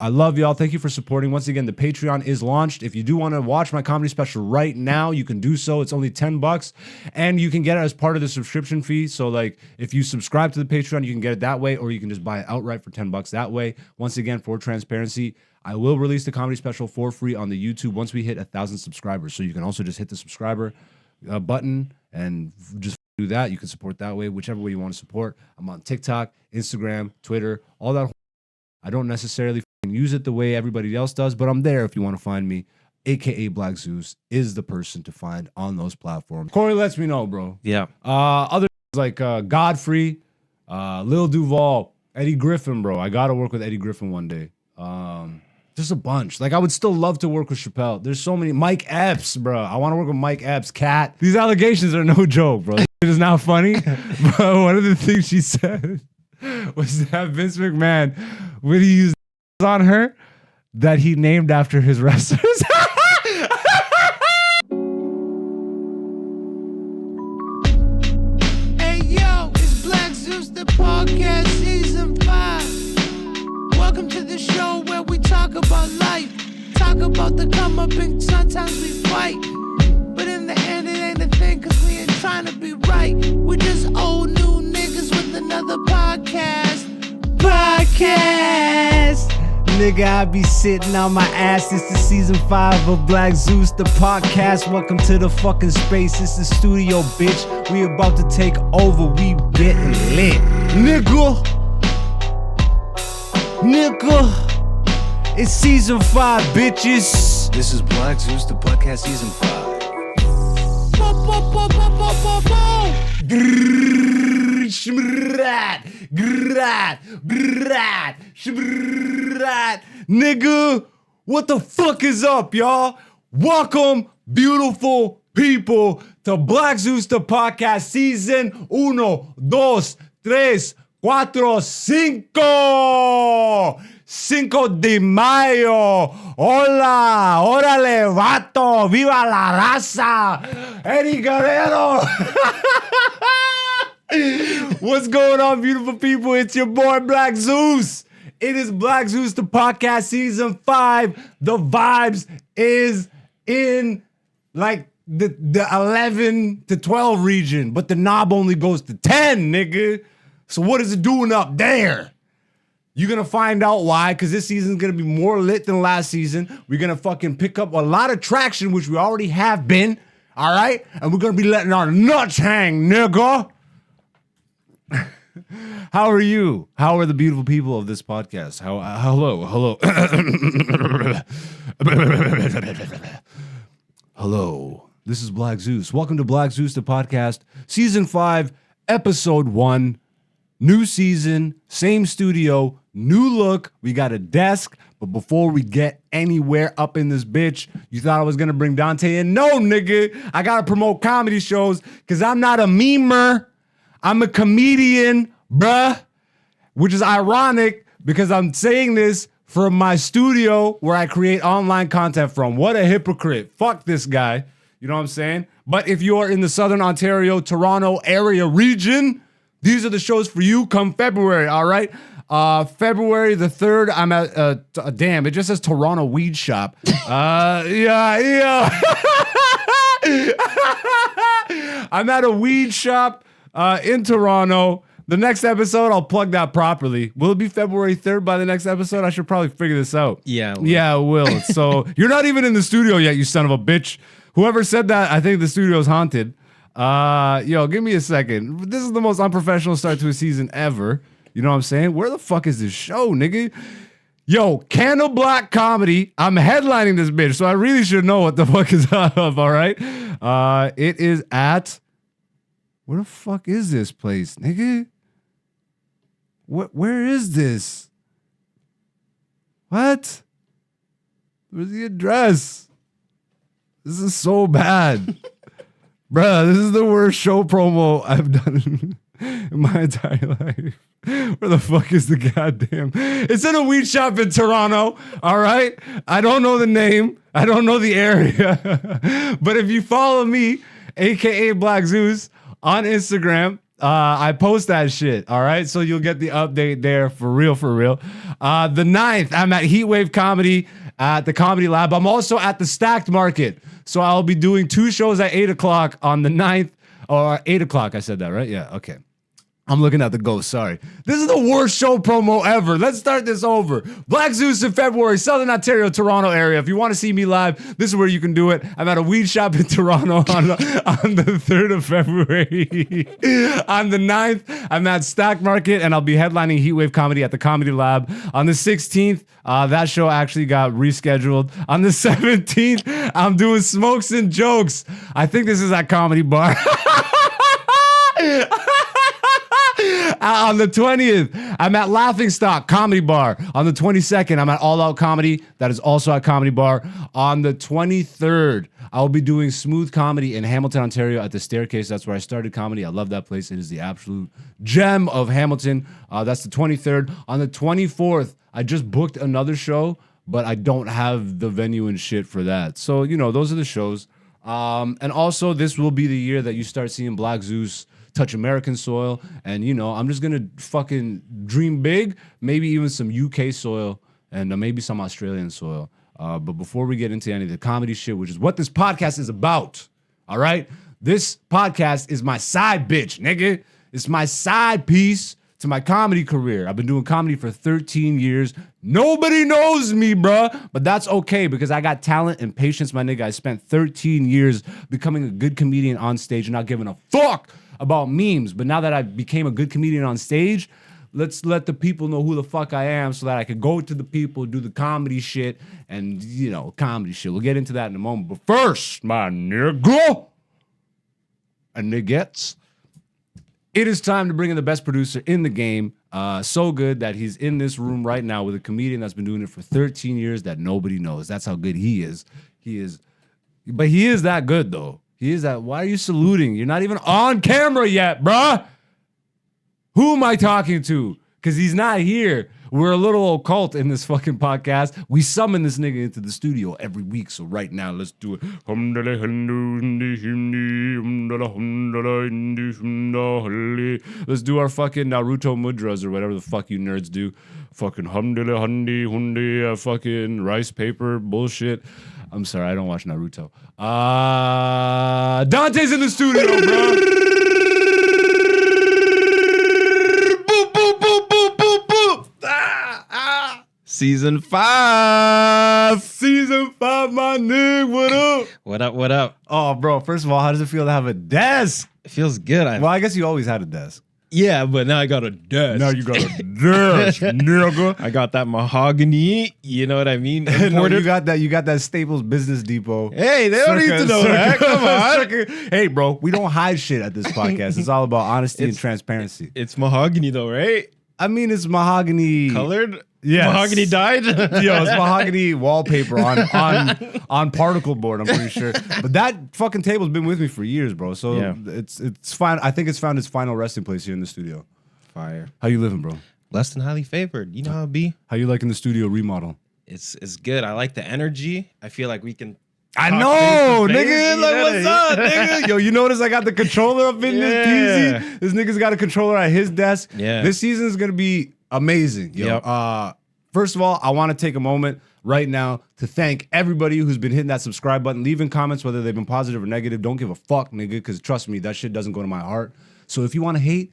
I love y'all. Thank you for supporting. Once again, the Patreon is launched. If you do want to watch my comedy special right now, you can do so. It's only $10 and you can get it as part of the subscription fee. So like if you subscribe to the Patreon, you can get it that way, or you can just buy it outright for $10 that way. Once again, for transparency, I will release the comedy special for free on the YouTube once we hit 1,000 subscribers. So you can also just hit the subscriber button and just do that. You can support that way, whichever way you want to support. I'm on TikTok, Instagram, Twitter, all that. I don't necessarily use it the way everybody else does, but I'm there if you want to find me. AKA Black Zeus is the person to find on those platforms. Corey lets me know, bro. Yeah. Other like Godfrey, Lil Duval, Eddie Griffin, bro. I gotta work with Eddie Griffin one day. There's a bunch. Like I would still love to work with Chappelle. There's so many. Mike Epps, bro. I want to work with Mike Epps. Cat. These allegations are no joke, bro. It is not funny. But one of the things she said was that Vince McMahon, when he used on her, that he named after his wrestlers. Hey yo, it's Black Zeus, the podcast season 5. Welcome to the show where we talk about life, talk about the come up, and sometimes we fight. But in the end, it ain't a thing, cause we ain't trying to be right. We're just old new niggas with another podcast. Nigga, I be sitting on my ass. It's the season 5 of Black Zeus, the podcast. Welcome to the fucking space. It's the studio, bitch. We about to take over. We getting lit. Nigga. It's season 5, bitches. This is Black Zeus, the podcast, season 5. Nigga, what the fuck is up, y'all? Welcome, beautiful people, to Black Zeus, the podcast, season 1, 2, 3, 4, 5. 5 de Mayo. Hola, órale, vato, viva la raza. Eddie Guerrero. What's going on, beautiful people? It's your boy, Black Zeus. It is Black Zeus, the podcast, season 5. The vibes is in like the 11 to 12 region, but the knob only goes to 10, nigga. So what is it doing up there? You're going to find out why, because this season is going to be more lit than last season. We're going to fucking pick up a lot of traction, which we already have been, all right? And we're going to be letting our nuts hang, nigga. How are you? How are the beautiful people of this podcast? Hello. Hello. This is Black Zeus. Welcome to Black Zeus, the podcast, season 5, episode 1. New season, same studio, new look. We got a desk, but before we get anywhere up in this bitch, you thought I was gonna bring Dante in? No, nigga. I gotta promote comedy shows because I'm not a memer. I'm a comedian, bruh. Which is ironic because I'm saying this from my studio where I create online content from. What a hypocrite. Fuck this guy. You know what I'm saying? But if you're in the Southern Ontario, Toronto area region, these are the shows for you come February, all right? February the 3rd, I'm at, damn, it just says Toronto Weed Shop. Yeah. I'm at a weed shop in Toronto. The next episode, I'll plug that properly. Will it be February 3rd by the next episode? I should probably figure this out. Yeah. Yeah, it will. So you're not even in the studio yet, you son of a bitch. Whoever said that, I think the studio's haunted. Yo, give me a second. This is the most unprofessional start to a season ever. You know what I'm saying? Where the fuck is this show, nigga? Yo, Candle Black Comedy. I'm headlining this bitch, so I really should know what the fuck is up, all right? It is at... Where the fuck is this place, nigga? Where is this? What? Where's the address? This is so bad. Bruh, this is the worst show promo I've done in my entire life. Where the fuck is the goddamn... It's in a weed shop in Toronto, all right? I don't know the name. I don't know the area. But if you follow me, AKA Black Zeus, on Instagram, I post that shit. All right. So you'll get the update there for real, for real. The 9th, I'm at Heatwave Comedy at the Comedy Lab. I'm also at the Stacked Market. So I'll be doing 2 shows at 8 o'clock on the 9th. Or 8 o'clock. I said that, right? Yeah. Okay. I'm looking at the ghost. Sorry. This is the worst show promo ever. Let's start this over. Black Zeus in February, Southern Ontario, Toronto area. If you want to see me live, this is where you can do it. I'm at a weed shop in Toronto on the 3rd of February. On the 9th, I'm at Stack Market, and I'll be headlining Heatwave Comedy at the Comedy Lab. On the 16th, that show actually got rescheduled. On the 17th, I'm doing Smokes and Jokes. I think this is at Comedy Bar. On the 20th, I'm at Laughing Stock Comedy Bar. On the 22nd, I'm at All Out Comedy. That is also at Comedy Bar. On the 23rd, I will be doing Smooth Comedy in Hamilton, Ontario at the Staircase. That's where I started comedy. I love that place. It is the absolute gem of Hamilton. That's the 23rd. On the 24th, I just booked another show, but I don't have the venue and shit for that. So, those are the shows. And also, this will be the year that you start seeing Black Zeus touch American soil, and I'm just gonna fucking dream big, maybe even some UK soil and maybe some Australian soil. But before we get into any of the comedy shit, which is what this podcast is about, all right? This podcast is my side bitch, nigga. It's my side piece to my comedy career. I've been doing comedy for 13 years. Nobody knows me, bruh, but that's okay because I got talent and patience, my nigga. I spent 13 years becoming a good comedian on stage and not giving a fuck about memes. But now that I became a good comedian on stage, let's let the people know who the fuck I am so that I could go to the people, do the comedy shit, and, comedy shit. We'll get into that in a moment. But first, my nigga and niggettes, it is time to bring in the best producer in the game. So good that he's in this room right now with a comedian that's been doing it for 13 years that nobody knows. That's how good he is. But he is that good, though. He is that. Why are you saluting? You're not even on camera yet, bruh. Who am I talking to? Because he's not here. We're a little occult in this fucking podcast. We summon this nigga into the studio every week. So right now, let's do it. Let's do our fucking Naruto mudras or whatever the fuck you nerds do. Fucking fucking rice paper bullshit. I'm sorry, I don't watch Naruto. Dante's in the studio, bro. Season 5. Season 5, my nigga. What up? What up? What up? Oh, bro, first of all, how does it feel to have a desk? It feels good. Well, I guess you always had a desk. Yeah, but now I got a desk. Now you got a desk, nigga. I got that mahogany. You know what I mean? No, you got that Staples Business Depot. Hey, they don't need to know that. Come on. Hey, bro, we don't hide shit at this podcast. It's all about honesty and transparency. It's mahogany though, right? I mean, it's mahogany. Colored? Yes. Mahogany dyed? Yo, it's mahogany wallpaper on particle board, I'm pretty sure. But that fucking table's been with me for years, bro. So Yeah. it's fine. I think it's found its final resting place here in the studio. Fire. How you living, bro? Less than highly favored. You know how it be? How you liking the studio remodel? It's good. I like the energy. I feel like we can. I talk know, face to face, nigga. you Like, know what's what I up, mean? nigga? Yo, you notice I got the controller up in this Yeah. PZ? This nigga's got a controller at his desk. Yeah. This season is gonna be amazing. Yo. Yep. First of all, I want to take a moment right now to thank everybody who's been hitting that subscribe button, leaving comments, whether they've been positive or negative. Don't give a fuck, nigga, because trust me, that shit doesn't go to my heart. So if you want to hate,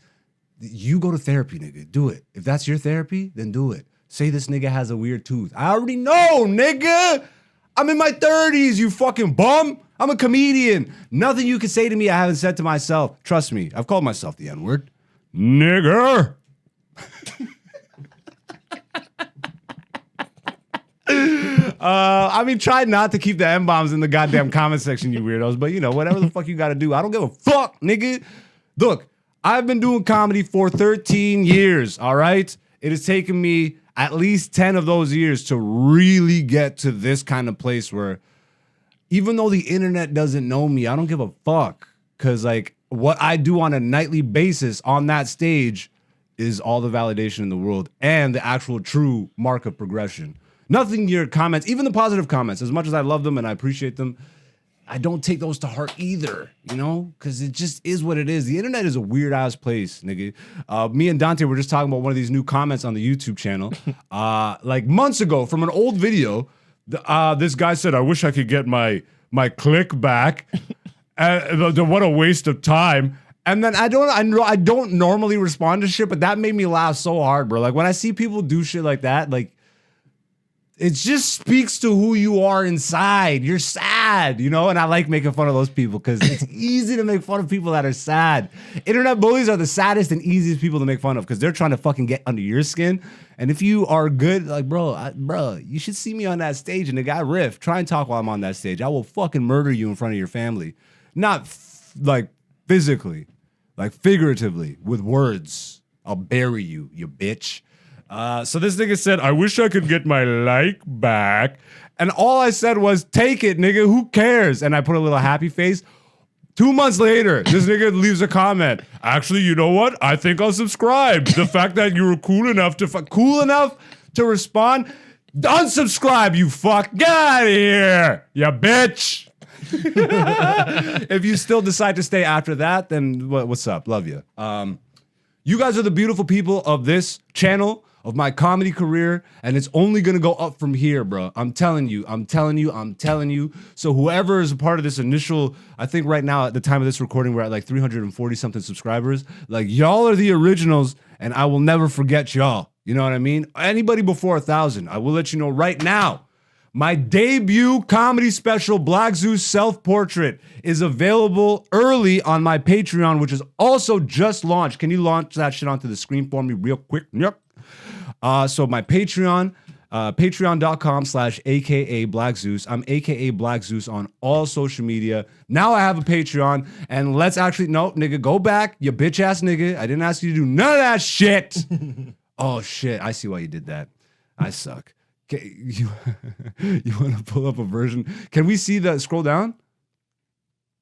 you go to therapy, nigga. Do it. If that's your therapy, then do it. Say this nigga has a weird tooth. I already know, nigga. I'm in my 30s, you fucking bum. I'm a comedian. Nothing you can say to me I haven't said to myself. Trust me, I've called myself the N-word. Nigger. I mean, try not to keep the M-bombs in the goddamn comment section, you weirdos. But, whatever the fuck you got to do. I don't give a fuck, nigga. Look, I've been doing comedy for 13 years, all right? It has taken me at least 10 of those years to really get to this kind of place where even though the internet doesn't know me, I don't give a fuck. Because, what I do on a nightly basis on that stage is all the validation in the world and the actual true mark of progression. Nothing your comments, even the positive comments, as much as I love them and I appreciate them, I don't take those to heart either, you know, because it just is what it is. The internet is a weird ass place, nigga. Me and Dante were just talking about one of these new comments on the YouTube channel, like months ago from an old video. This guy said, "I wish I could get my click back." What a waste of time. And then I don't normally respond to shit, but that made me laugh so hard, bro. Like when I see people do shit like that, like it just speaks to who you are inside. You're sad, you know? And I like making fun of those people because it's easy to make fun of people that are sad. Internet bullies are the saddest and easiest people to make fun of because they're trying to fucking get under your skin. And if you are good, like, bro, you should see me on that stage and the guy riff. Try and talk while I'm on that stage. I will fucking murder you in front of your family. Not like physically, like figuratively with words. I'll bury you, you bitch. So this nigga said, "I wish I could get my like back." And all I said was, "Take it, nigga. Who cares?" And I put a little happy face. 2 months later, this nigga leaves a comment. "Actually, you know what? I think I'll subscribe. The fact that you were cool enough to respond, unsubscribe, you fuck. Get out of here, you bitch." If you still decide to stay after that, then what's up? Love you. You guys are the beautiful people of this channel, of my comedy career, and it's only gonna go up from here, bro. I'm telling you. So whoever is a part of this initial, I think right now at the time of this recording, we're at like 340 something subscribers. Like y'all are the originals, and I will never forget y'all. You know what I mean? Anybody before 1,000, I will let you know right now. My debut comedy special, Black Zeus Self-Portrait, is available early on my Patreon, which is also just launched. Can you launch that shit onto the screen for me real quick? Yep. So my Patreon, patreon.com/AKA Black Zeus. I'm AKA Black Zeus on all social media. Now I have a Patreon, and let's actually, no, nigga, go back, you bitch ass nigga. I didn't ask you to do none of that shit. Oh shit, I see why you did that. I suck. Okay, you want to pull up a version? Can we see the scroll down?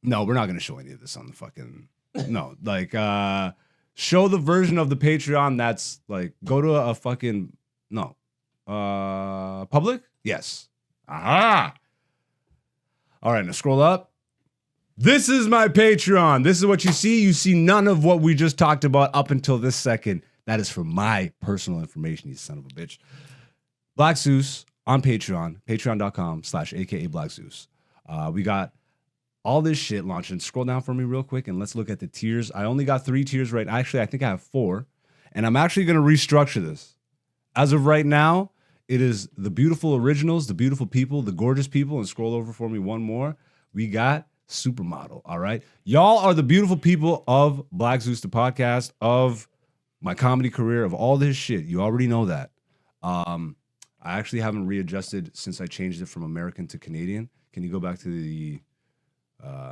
No, we're not going to show any of this on the fucking, no, like, show the version of the Patreon that's like, go to a fucking, no, public? Yes. Aha. All right, now scroll up. This is my Patreon. This is what you see. You see none of what we just talked about up until this second. That is for my personal information, you son of a bitch. Black Zeus on Patreon, patreon.com/AKA Black Zeus. We got all this shit launching. Scroll down for me real quick and let's look at the tiers. I only got 3 tiers right. Actually, I think I have 4. And I'm actually going to restructure this. As of right now, it is the beautiful originals, the beautiful people, the gorgeous people. And scroll over for me one more. We got Supermodel, all right? Y'all are the beautiful people of Black Zeus, the podcast, of my comedy career, of all this shit. You already know that. I actually haven't readjusted since I changed it from American to Canadian. Can you go back to the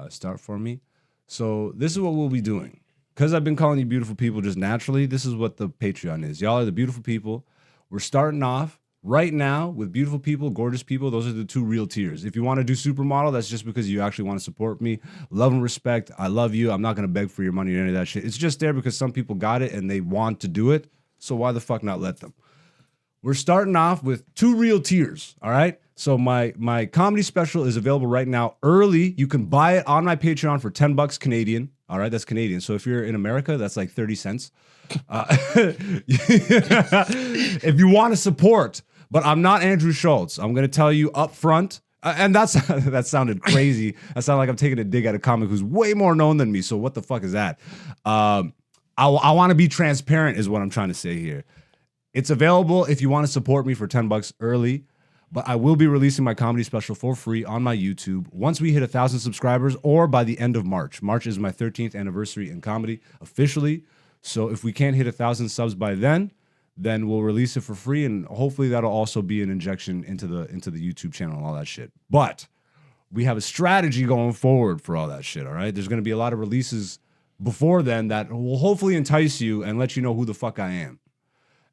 start for me? So this is what we'll be doing. Because I've been calling you beautiful people just naturally, this is what the Patreon is. Y'all are the beautiful people. We're starting off right now with beautiful people, gorgeous people. Those are the 2 real tiers. If you want to do Supermodel, that's just because you actually want to support me. Love and respect. I love you. I'm not going to beg for your money or any of that shit. It's just there because some people got it and they want to do it. So why the fuck not let them? We're starting off with 2 real tiers, all right? So my comedy special is available right now early. You can buy it on my Patreon for $10 Canadian, all right? That's Canadian. So if you're in America, that's like 30 cents. If you want to support, but I'm not Andrew Schultz. I'm going to tell you up front, and that sounded crazy. That sounded like I'm taking a dig at a comic who's way more known than me, so what the fuck is that? I want to be transparent is what I'm trying to say here. It's available if you want to support me for $10 early, but I will be releasing my comedy special for free on my YouTube once we hit 1,000 subscribers or by the end of March. March is my 13th anniversary in comedy officially. So if we can't hit 1,000 subs by then we'll release it for free, and hopefully that'll also be an injection into the YouTube channel and all that shit. But we have a strategy going forward for all that shit, all right? There's going to be a lot of releases before then that will hopefully entice you and let you know who the fuck I am.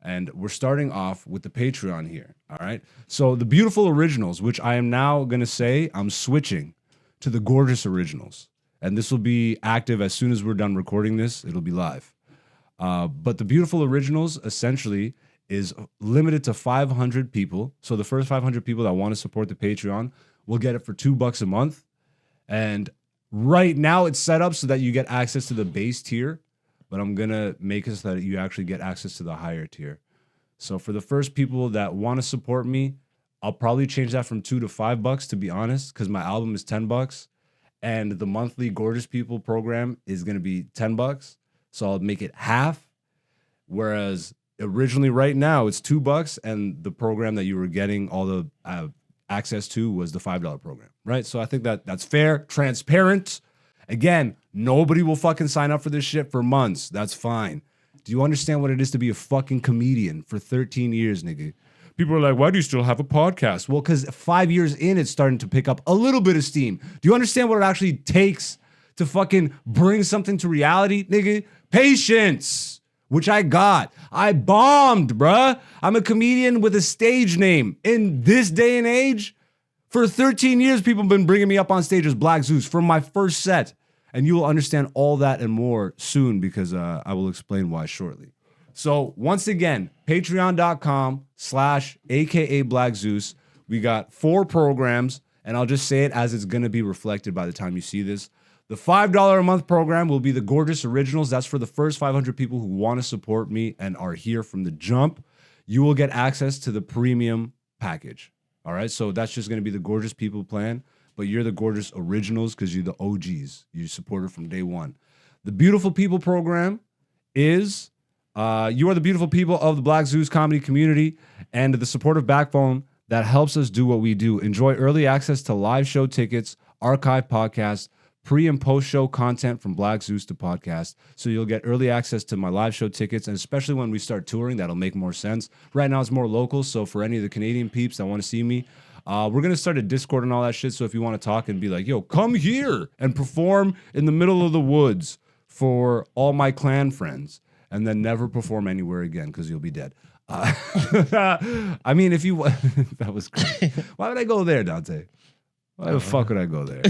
And we're starting off with the Patreon here, all right? So the beautiful originals, which I am now going to say I'm switching to the gorgeous originals. And this will be active as soon as we're done recording this. It'll be live. But the beautiful originals essentially is limited to 500 people. So the first 500 people that want to support the Patreon will get it for $2 a month. And right now it's set up so that you get access to the base tier, but I'm going to make it so that you actually get access to the higher tier. So for the first people that want to support me, I'll probably change that from $2 to $5, to be honest, because my album is $10 and the monthly Gorgeous People program is going to be $10. So I'll make it half. Whereas originally right now it's $2 and the program that you were getting all the access to was the $5 program, right? So I think that that's fair, transparent. Again, nobody will fucking sign up for this shit for months. That's fine. Do you understand what it is to be a fucking comedian for 13 years, nigga? People are like, why do you still have a podcast? Well, because 5 years in, it's starting to pick up a little bit of steam. Do you understand what it actually takes to fucking bring something to reality, nigga? Patience, which I got. I bombed, bruh. I'm a comedian with a stage name. In this day and age, for 13 years, people have been bringing me up on stage as Black Zeus from my first set. And you will understand all that and more soon because I will explain why shortly. So once again, patreon.com/AKA Black Zeus. We got 4 programs, and I'll just say it as it's going to be reflected by the time you see this. The $5 a month program will be the Gorgeous Originals. That's for the first 500 people who want to support me and are here from the jump. You will get access to the premium package. All right, so that's just going to be the Gorgeous People plan, but you're the Gorgeous Originals because you're the OGs. You supported from day one. The Beautiful People program is... you are the beautiful people of the Black Zeus comedy community and the supportive backbone that helps us do what we do. Enjoy early access to live show tickets, archive podcasts, pre and post show content from Black Zeus to podcast. So you'll get early access to my live show tickets, and especially when we start touring, that'll make more sense. Right now it's more local, so for any of the Canadian peeps that want to see me, we're going to start a Discord and all that shit, so if you want to talk and be like, yo, come here and perform in the middle of the woods for all my clan friends. And then never perform anywhere again because you'll be dead. I mean, if you... that was great. Why would I go there, Dante? Why the fuck would I go there?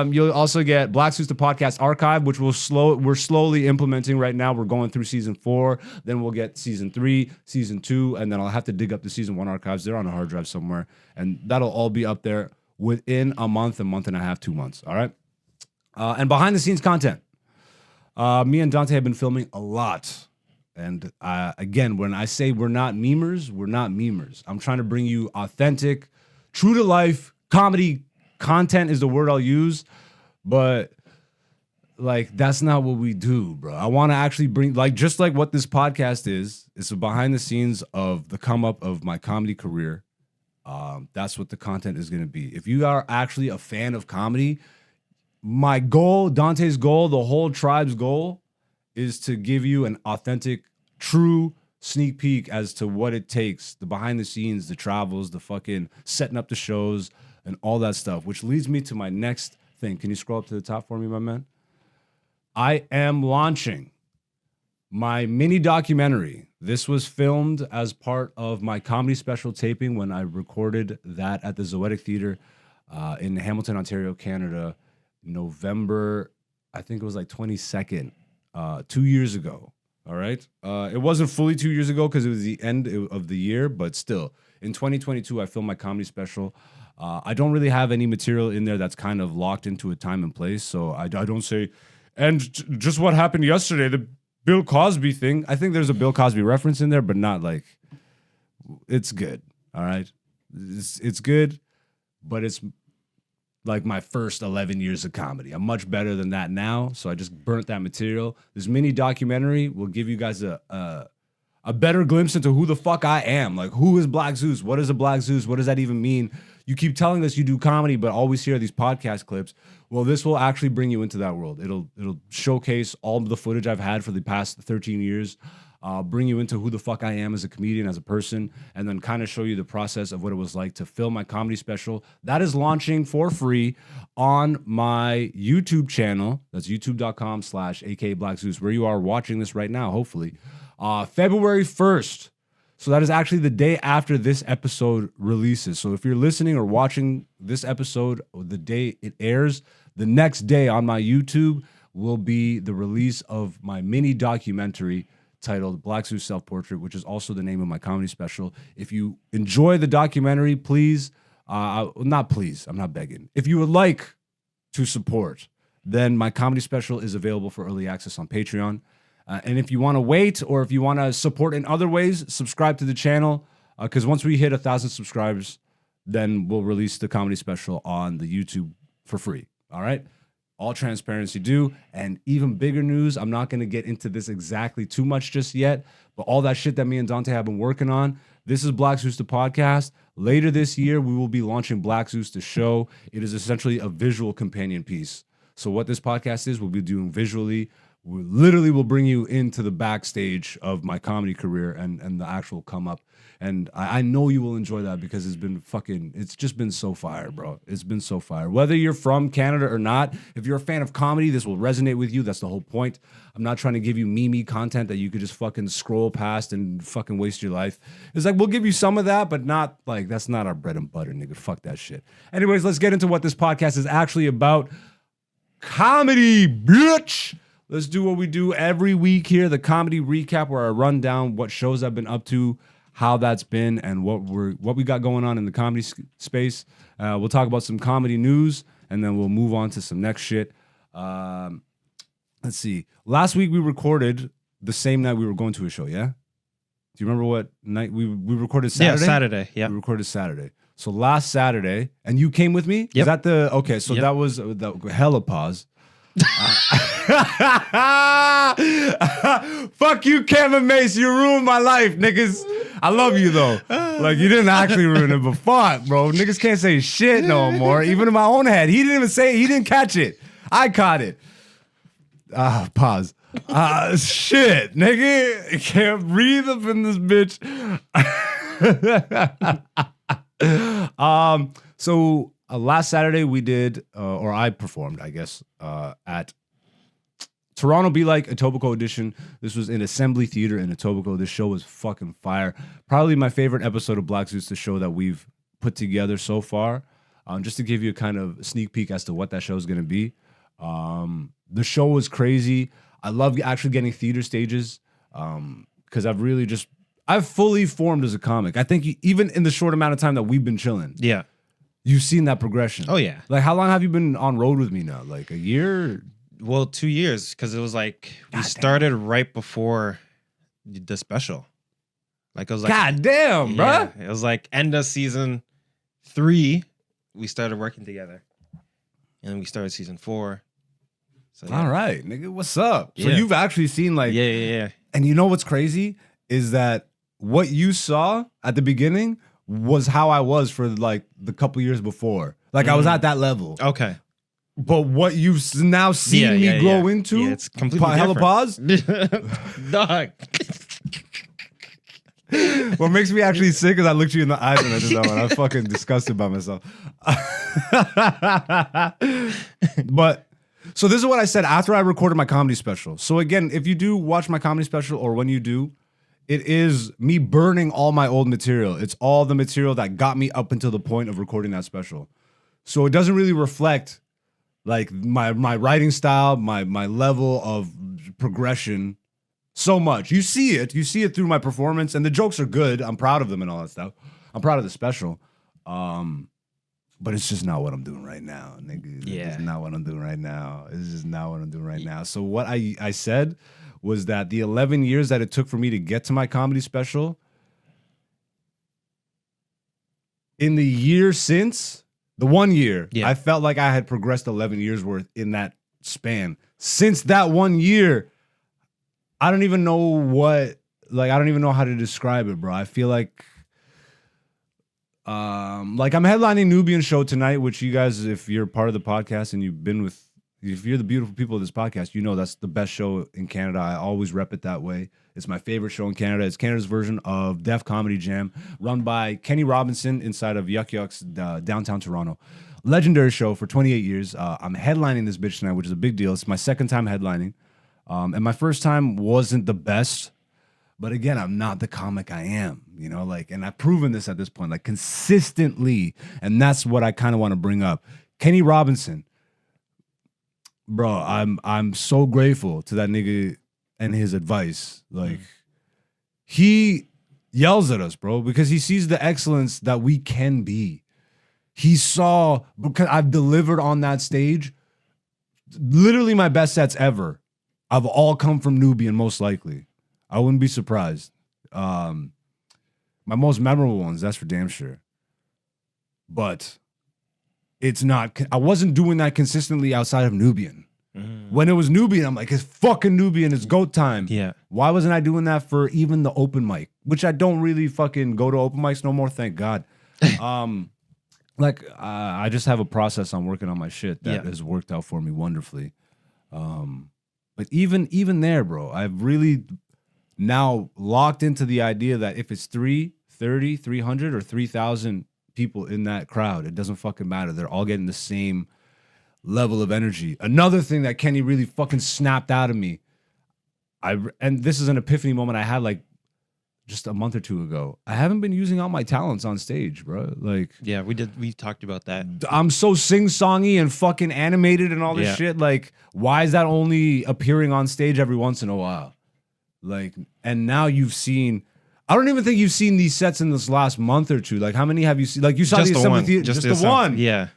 You'll also get Black Zeus the Podcast Archive, which we're slowly implementing right now. We're going through season 4. Then we'll get season 3, season 2, and then I'll have to dig up the season 1 archives. They're on a hard drive somewhere. And that'll all be up there within a month and a half, 2 months. All right? And behind the scenes content. Me and Dante have been filming a lot. And again, when I say we're not memers, we're not memers. I'm trying to bring you authentic, true to life comedy content is the word I'll use. But like, that's not what we do, bro. I want to actually bring, like, just like what this podcast is, it's a behind the scenes of the come up of my comedy career. That's what the content is going to be. If you are actually a fan of comedy, my goal, Dante's goal, the whole tribe's goal is to give you an authentic, true sneak peek as to what it takes, the behind the scenes, the travels, the fucking setting up the shows and all that stuff, which leads me to my next thing. Can you scroll up to the top for me, my man? I am launching my mini documentary. This was filmed as part of my comedy special taping when I recorded that at the Zoetic Theater in Hamilton, Ontario, Canada, November, I think it was like 22nd, 2 years ago. All right. It wasn't fully 2 years ago because it was the end of the year, but still in 2022, I filmed my comedy special. I don't really have any material in there that's kind of locked into a time and place. So I don't say, and just what happened yesterday, the Bill Cosby thing. I think there's a Bill Cosby reference in there, but not like, it's good. All right. It's good, but it's like my first 11 years of comedy. I'm much better than that now, so I just burnt that material. This mini documentary will give you guys a better glimpse into who the fuck I am. Like, who is Black Zeus? What is a Black Zeus? What does that even mean? You keep telling us you do comedy, but always hear these podcast clips. Well, this will actually bring you into that world. It'll showcase all of the footage I've had for the past 13 years. Bring you into who the fuck I am as a comedian, as a person, and then kind of show you the process of what it was like to film my comedy special. That is launching for free on my YouTube channel. That's youtube.com/aka Black Zeus, where you are watching this right now, hopefully. February 1st. So that is actually the day after this episode releases. So if you're listening or watching this episode, the day it airs, the next day on my YouTube will be the release of my mini documentary titled Black Zeus Self-Portrait, which is also the name of my comedy special. If you enjoy the documentary, please, not please, I'm not begging. If you would like to support, then my comedy special is available for early access on Patreon. And if you want to wait or if you want to support in other ways, subscribe to the channel. Because once we hit 1,000 subscribers, then we'll release the comedy special on the YouTube for free. All right? All transparency due. And even bigger news, I'm not going to get into this exactly too much just yet, but all that shit that me and Dante have been working on, this is Black Zeus the podcast. Later this year, we will be launching Black Zeus the show. It is essentially a visual companion piece. So what this podcast is, we'll be doing visually. We literally will bring you into the backstage of my comedy career and the actual come up. And I know you will enjoy that because it's just been so fire, bro. It's been so fire. Whether you're from Canada or not, if you're a fan of comedy, this will resonate with you. That's the whole point. I'm not trying to give you meme content that you could just fucking scroll past and fucking waste your life. It's like, we'll give you some of that, but not like, that's not our bread and butter, nigga. Fuck that shit. Anyways, let's get into what this podcast is actually about. Comedy, bitch. Let's do what we do every week here, the comedy recap, where I run down what shows I've been up to, how that's been, and what we got going on in the comedy space. We'll talk about some comedy news, and then we'll move on to some next shit. Let's see. Last week we recorded the same night we were going to a show, yeah? Do you remember what night we recorded Saturday? Yeah, Saturday. Yeah. We recorded Saturday. So last Saturday, and you came with me? Yep. Is that the... Okay, so Yep. that was the hella pause. Fuck you, Kevin Mace. You ruined my life, niggas. I love you, though. Like, you didn't actually ruin it, but fuck, bro. Niggas can't say shit no more. Even in my own head. He didn't even say it. He didn't catch it. I caught it. Pause. Shit, nigga. Can't breathe up in this bitch. So last Saturday we did, or I performed, I guess, at Toronto Be Like Etobicoke Edition. This was in Assembly Theater in Etobicoke. This show was fucking fire. Probably my favorite episode of Black Zeus, the show that we've put together so far. Just to give you a kind of sneak peek as to what that show is going to be. The show was crazy. I love actually getting theater stages because I've fully formed as a comic. I think even in the short amount of time that we've been chilling, Yeah. you've seen that progression. Oh, yeah. Like, how long have you been on road with me now? Like a year? Well, 2 years, because it was like we started right before the special. Like it was like God damn, yeah, bruh. it was like end of season 3, we started working together, and then we started season 4. So yeah. All right, nigga, what's up? So Yeah. you've actually seen like, Yeah. and you know what's crazy is that what you saw at the beginning was how I was for like the couple years before. Like I was at that level. Okay. But what you've now seen me grow into, Yeah, it's completely hella different. pause. Dog. What makes me actually sick is I looked you in the eyes and I did that one. I'm fucking disgusted by myself. But so this is what I said after I recorded my comedy special. So again, if you do watch my comedy special, or when you do, it is me burning all my old material. It's all the material that got me up until the point of recording that special. So it doesn't really reflect like my writing style, my level of progression so much. You see it through my performance, and the jokes are good. I'm proud of them and all that stuff. I'm proud of the special. But it's just not what I'm doing right now, nigga. Yeah. It's not what I'm doing right now. It's just not what I'm doing right now. So what I said was that the 11 years that it took for me to get to my comedy special, in the year since, the 1 year, Yeah. I felt like I had progressed 11 years worth in that span. Since that 1 year, I don't even know how to describe it, bro. I feel like I'm headlining Nubian show tonight, which you guys, if you're part of the podcast and if you're the beautiful people of this podcast, you know that's the best show in Canada. I always rep it that way. It's my favorite show in Canada. It's Canada's version of Def Comedy Jam, run by Kenny Robinson inside of Yuck Yucks, downtown Toronto. Legendary show for 28 years. I'm headlining this bitch tonight, which is a big deal. It's my second time headlining. And my first time wasn't the best. But again, I'm not the comic I am, and I've proven this at this point, like consistently. And that's what I kind of want to bring up. Kenny Robinson, bro, I'm so grateful to that nigga and his advice. Like, he yells at us, bro, because he sees the excellence that we can be. He saw, because I've delivered on that stage literally my best sets ever have all come from Nubian, most likely. I wouldn't be surprised. My most memorable ones, that's for damn sure. But it's not, I wasn't doing that consistently outside of Nubian. When it was Nubian, I'm like, it's fucking Nubian, it's GOAT time. Yeah. Why wasn't I doing that for even the open mic? Which I don't really fucking go to open mics no more, thank God. I just have a process on working on my shit that has worked out for me wonderfully. But even there, bro, I've really now locked into the idea that if it's 30, 300, or 3,000 people in that crowd, it doesn't fucking matter. They're all getting the same level of energy. Another thing that Kenny really fucking snapped out of me, and this is an epiphany moment I had like just a month or two ago. I haven't been using all my talents on stage, bro. Like, yeah, we talked about that. I'm so sing-songy and fucking animated and all this Yeah. shit. Like, why is that only appearing on stage every once in a while? Like, and now you've seen, I don't even think you've seen these sets in this last month or two. Like, how many have you seen? Like, you saw Just the the assembly one. theater, just the one. Yeah.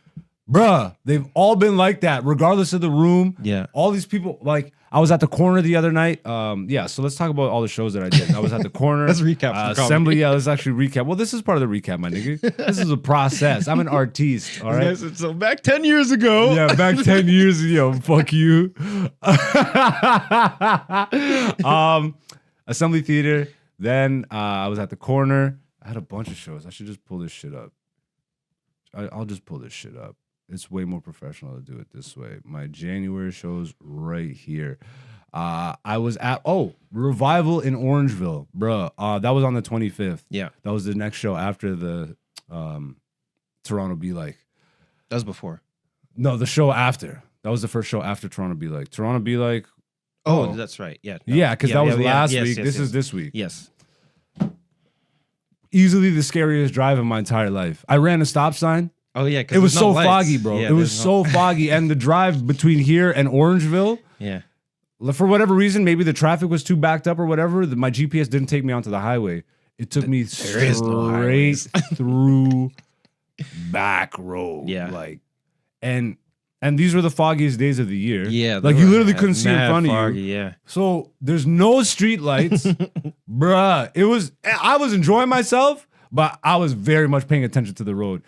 Bruh, they've all been like that, regardless of the room. Yeah. All these people, like, I was at the corner the other night. So let's talk about all the shows that I did. I was at the corner. Let's recap some comedy. Assembly, yeah, let's actually recap. Well, this is part of the recap, my nigga. This is a process. I'm an artiste, all right? So back 10 years ago. Yeah, back 10 years ago, fuck you. Assembly theater. Then I was at the corner. I had a bunch of shows. I should just pull this shit up. I'll just pull this shit up. It's way more professional to do it this way. My January shows right here. I was at Revival in Orangeville, bruh. That was on the 25th. Yeah. That was the next show after the Toronto Be Like. That was before. No, the show after. That was the first show after Toronto Be Like. Toronto Be Like. Oh, that's right. Yeah. No. Yeah, because that was last Yes, week. yes, This yes. is this week. Yes. Easily the scariest drive in my entire life. I ran a stop sign. Oh yeah. It was so foggy, bro. Yeah, it was so foggy. And the drive between here and Orangeville, Yeah. for whatever reason, maybe the traffic was too backed up or whatever, my GPS didn't take me onto the highway. It took me There is no straight highways. through back road. Yeah. Like, and these were the foggiest days of the year. Yeah. Like, you literally couldn't see in front of you. Yeah. So there's no street lights. Bruh. I was enjoying myself, but I was very much paying attention to the road.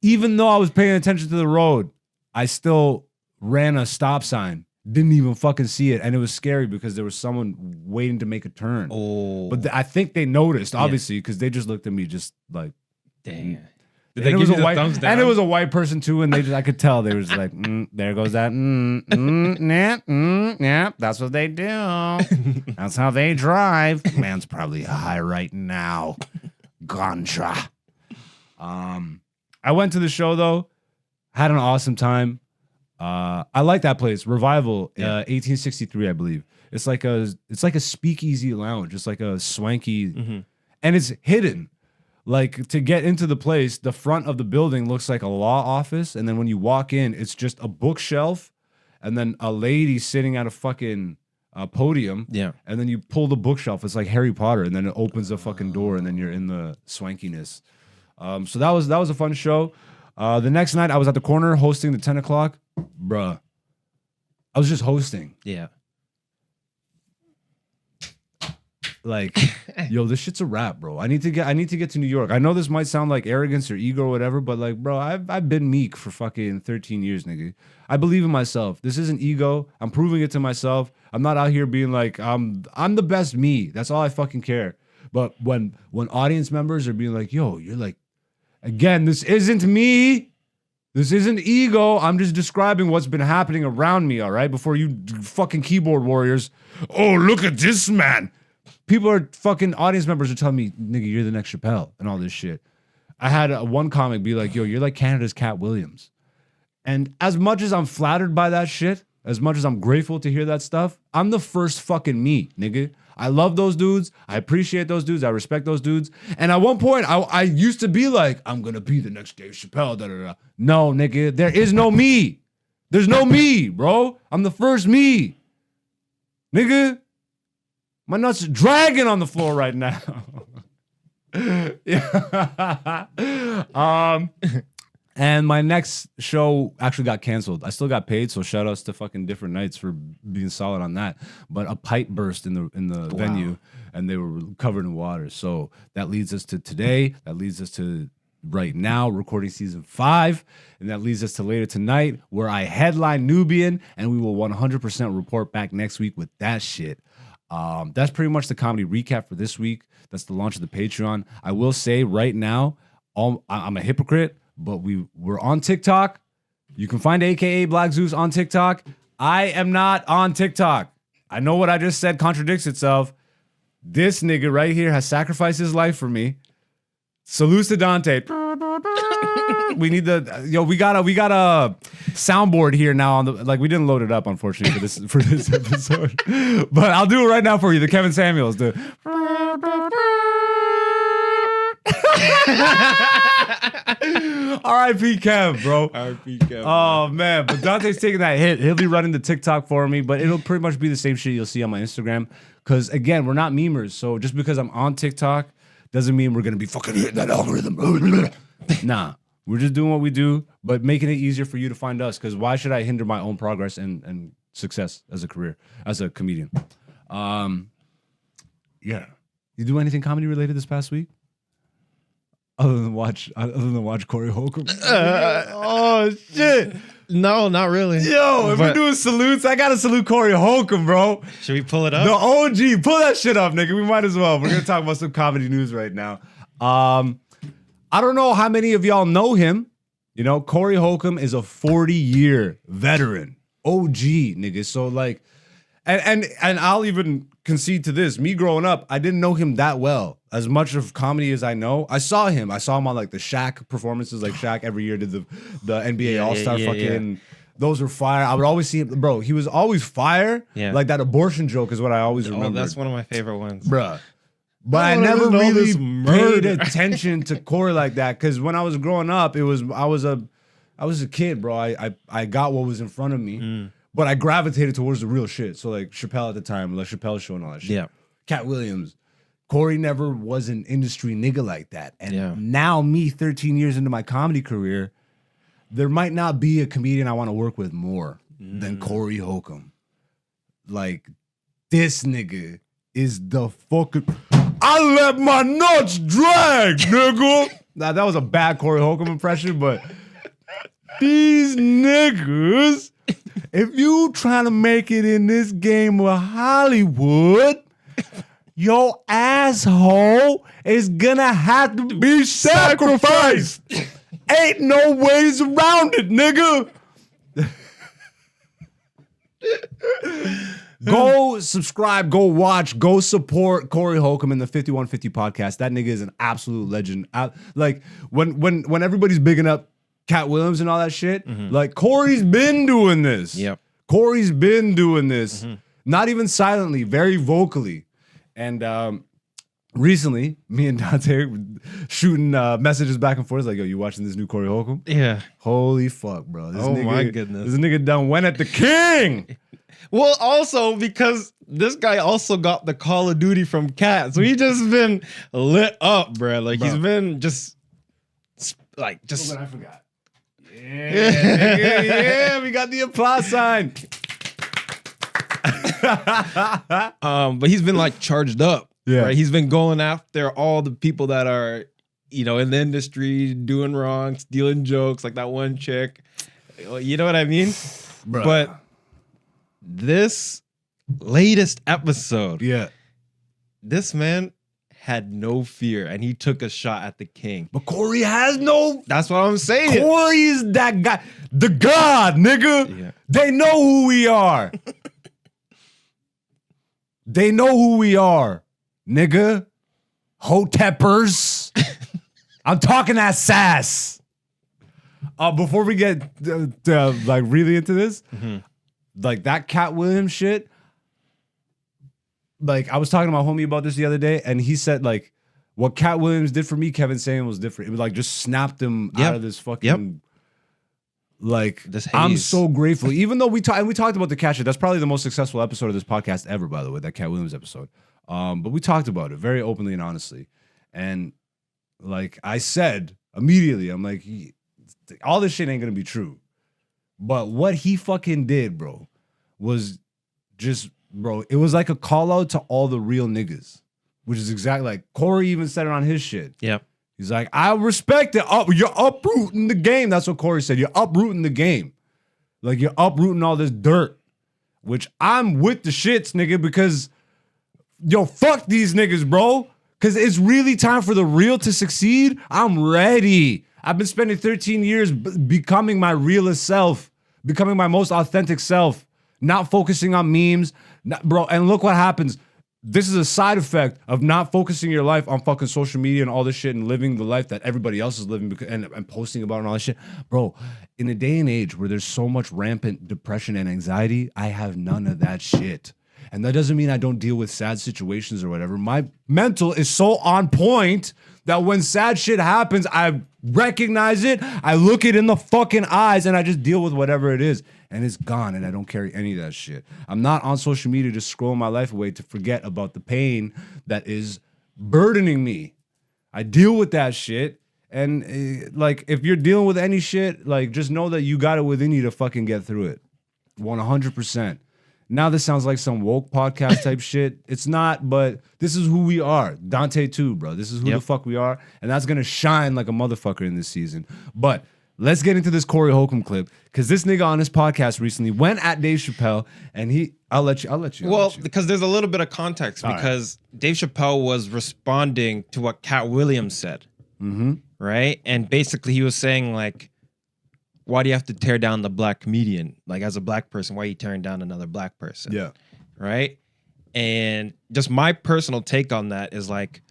Even though I was paying attention to the road, I still ran a stop sign. Didn't even fucking see it. And it was scary because there was someone waiting to make a turn. Oh. But I think they noticed, obviously, because they just looked at me just like, Dang. and Did they it give was you a the white, thumbs down? and it was a white person too, and I could tell they were just like, there goes that, yeah, that's what they do. That's how they drive. Man's probably high right now. Ganja. I went to the show though, had an awesome time. I like that place, Revival, 1863, I believe. It's like a speakeasy lounge. It's like a swanky, and it's hidden. Like, to get into the place, the front of the building looks like a law office, and then when you walk in, it's just a bookshelf, and then a lady sitting at a fucking podium. Yeah. And then you pull the bookshelf. It's like Harry Potter, and then it opens a fucking door, and then you're in the swankiness. So that was a fun show. The next night, I was at the corner hosting the 10 o'clock. Bruh. I was just hosting. Yeah. Like, yo, this shit's a wrap, bro. I need to get to New York. I know this might sound like arrogance or ego or whatever, but like, bro, I've been meek for fucking 13 years, nigga. I believe in myself. This isn't ego. I'm proving it to myself. I'm not out here being like, I'm the best me. That's all I fucking care. But when audience members are being like, yo, you're like, again, this isn't me. This isn't ego. I'm just describing what's been happening around me, all right? Before you fucking keyboard warriors. Oh, look at this man. People are fucking audience members are telling me, nigga, you're the next Chappelle and all this shit. I had one comic be like, yo, you're like Canada's Cat Williams. And as much as I'm flattered by that shit, as much as I'm grateful to hear that stuff, I'm the first fucking me, nigga. I love those dudes. I appreciate those dudes. I respect those dudes. And at one point, I used to be like, I'm going to be the next Dave Chappelle. Da, da, da. No, nigga, there is no me. There's no me, bro. I'm the first me. Nigga. My nuts are dragging on the floor right now. Yeah. And my next show actually got canceled. I still got paid, so shout outs to fucking Different Nights for being solid on that. But a pipe burst in the venue, and they were covered in water. So that leads us to today. That leads us to right now, recording season 5, and that leads us to later tonight, where I headline Nubian, and we will 100% report back next week with that shit. That's pretty much the comedy recap for this week. That's the launch of the Patreon. I will say right now, I'm a hypocrite, but we're on TikTok. You can find AKA Black Zeus on TikTok. I am not on TikTok. I know what I just said contradicts itself. This nigga right here has sacrificed his life for me. Salute to Dante. We need we got a soundboard here now on the we didn't load it up unfortunately for this episode. But I'll do it right now for you. The Kevin Samuels, the R.I.P. Kev, bro. R.I.P. Kev. Oh man, but Dante's taking that hit. He'll be running the TikTok for me, but it'll pretty much be the same shit you'll see on my Instagram. Because again, we're not memers, so just because I'm on TikTok doesn't mean we're gonna be fucking hitting that algorithm. Nah, we're just doing what we do, but making it easier for you to find us. Because why should I hinder my own progress and success as a career, as a comedian? Yeah. You do anything comedy related this past week? Other than watch Corey Holcomb. Oh shit! No, not really. Yo, if we're doing salutes, I gotta salute Corey Holcomb, bro. Should we pull it up? The OG, pull that shit up, nigga. We might as well. We're gonna talk about some comedy news right now. I don't know how many of y'all know him. You know, Corey Holcomb is a 40-year veteran, OG, nigga. So like, and I'll even concede to this. Me growing up, I didn't know him that well. As much of comedy as I know, I saw him on like the Shaq performances. Like Shaq every year did the NBA All-Star fucking. Yeah. Those were fire. I would always see him, bro. He was always fire. Yeah. Like that abortion joke is what I always remember. That's one of my favorite ones, bruh. But I never really paid attention to Corey like that because when I was growing up, I was a kid, bro. I got what was in front of me, but I gravitated towards the real shit. So like Chappelle at the time, like Chappelle show and all that shit. Yeah, Cat Williams. Corey never was an industry nigga like that. And now me, 13 years into my comedy career, there might not be a comedian I want to work with more than Corey Holcomb. Like, this nigga is the fucking... I let my nuts drag, nigga! Now, that was a bad Corey Holcomb impression, but these niggas, if you trying to make it in this game of Hollywood... Your asshole is gonna have to be sacrificed. Ain't no ways around it, nigga. Go subscribe, go watch, go support Corey Holcomb in the 5150 podcast. That nigga is an absolute legend. Like when everybody's bigging up Cat Williams and all that shit, like Corey's been doing this. Yep. Corey's been doing this. Not even silently, very vocally. And recently, me and Dante were shooting messages back and forth like, yo, you watching this new Corey Holcomb? Yeah. Holy fuck, bro. This nigga, my goodness. This nigga done went at the king. Well, also because this guy also got the Call of Duty from Cat. So he just been lit up, bro. Like he's been just like just. I forgot. Yeah, nigga, yeah, we got the applause sign. But he's been like charged up. Yeah. Right? He's been going after all the people that are, you know, in the industry doing wrong, stealing jokes, like that one chick. You know what I mean? Bruh. But this latest episode, this man had no fear and he took a shot at the king. But Corey has no. That's what I'm saying. Corey's that guy, the God, nigga. Yeah. They know who we are. They know who we are, nigga. Hotepers. I'm talking that sass. Before we get like really into this, like that Cat Williams shit. Like I was talking to my homie about this the other day, and he said like what Cat Williams did for me, Kevin Samuels was different. It was like just snapped him out of this fucking. Like I'm so grateful, even though we talked about the Cat shit. That's probably the most successful episode of this podcast ever, by the way, that Cat Williams episode. But we talked about it very openly and honestly, and like I said immediately, I'm like, all this shit ain't gonna be true. But what he fucking did, bro, was just, bro, it was like a call out to all the real niggas, which is exactly like Corey even said it on his shit. Yep. He's like, I respect it. You're uprooting the game. That's what Corey said. You're uprooting the game. Like, you're uprooting all this dirt, which I'm with the shits, nigga, because, yo, fuck these niggas, bro. Because it's really time for the real to succeed. I'm ready. I've been spending 13 years becoming my realest self, becoming my most authentic self, not focusing on memes. Bro, and look what happens. This is a side effect of not focusing your life on fucking social media and all this shit and living the life that everybody else is living and posting about and all this shit. Bro, in a day and age where there's so much rampant depression and anxiety, I have none of that shit. And that doesn't mean I don't deal with sad situations or whatever. My mental is so on point that when sad shit happens, I recognize it, I look it in the fucking eyes, and I just deal with whatever it is. And it's gone, and I don't carry any of that shit. I'm not on social media just scrolling my life away to forget about the pain that is burdening me. I deal with that shit. And like, if you're dealing with any shit, like, just know that you got it within you to fucking get through it. 100%. Now this sounds like some woke podcast type shit. It's not, but this is who we are. Dante too, bro. This is who the fuck we are. And that's going to shine like a motherfucker in this season. But let's get into this Corey Holcomb clip, because this nigga on his podcast recently went at Dave Chappelle, and I'll let you. Well, because there's a little bit of context, because Dave Chappelle was responding to what Cat Williams said, right? And basically he was saying, like, why do you have to tear down the black comedian? Like, as a black person, why are you tearing down another black person? Yeah. Right? And just my personal take on that is, like,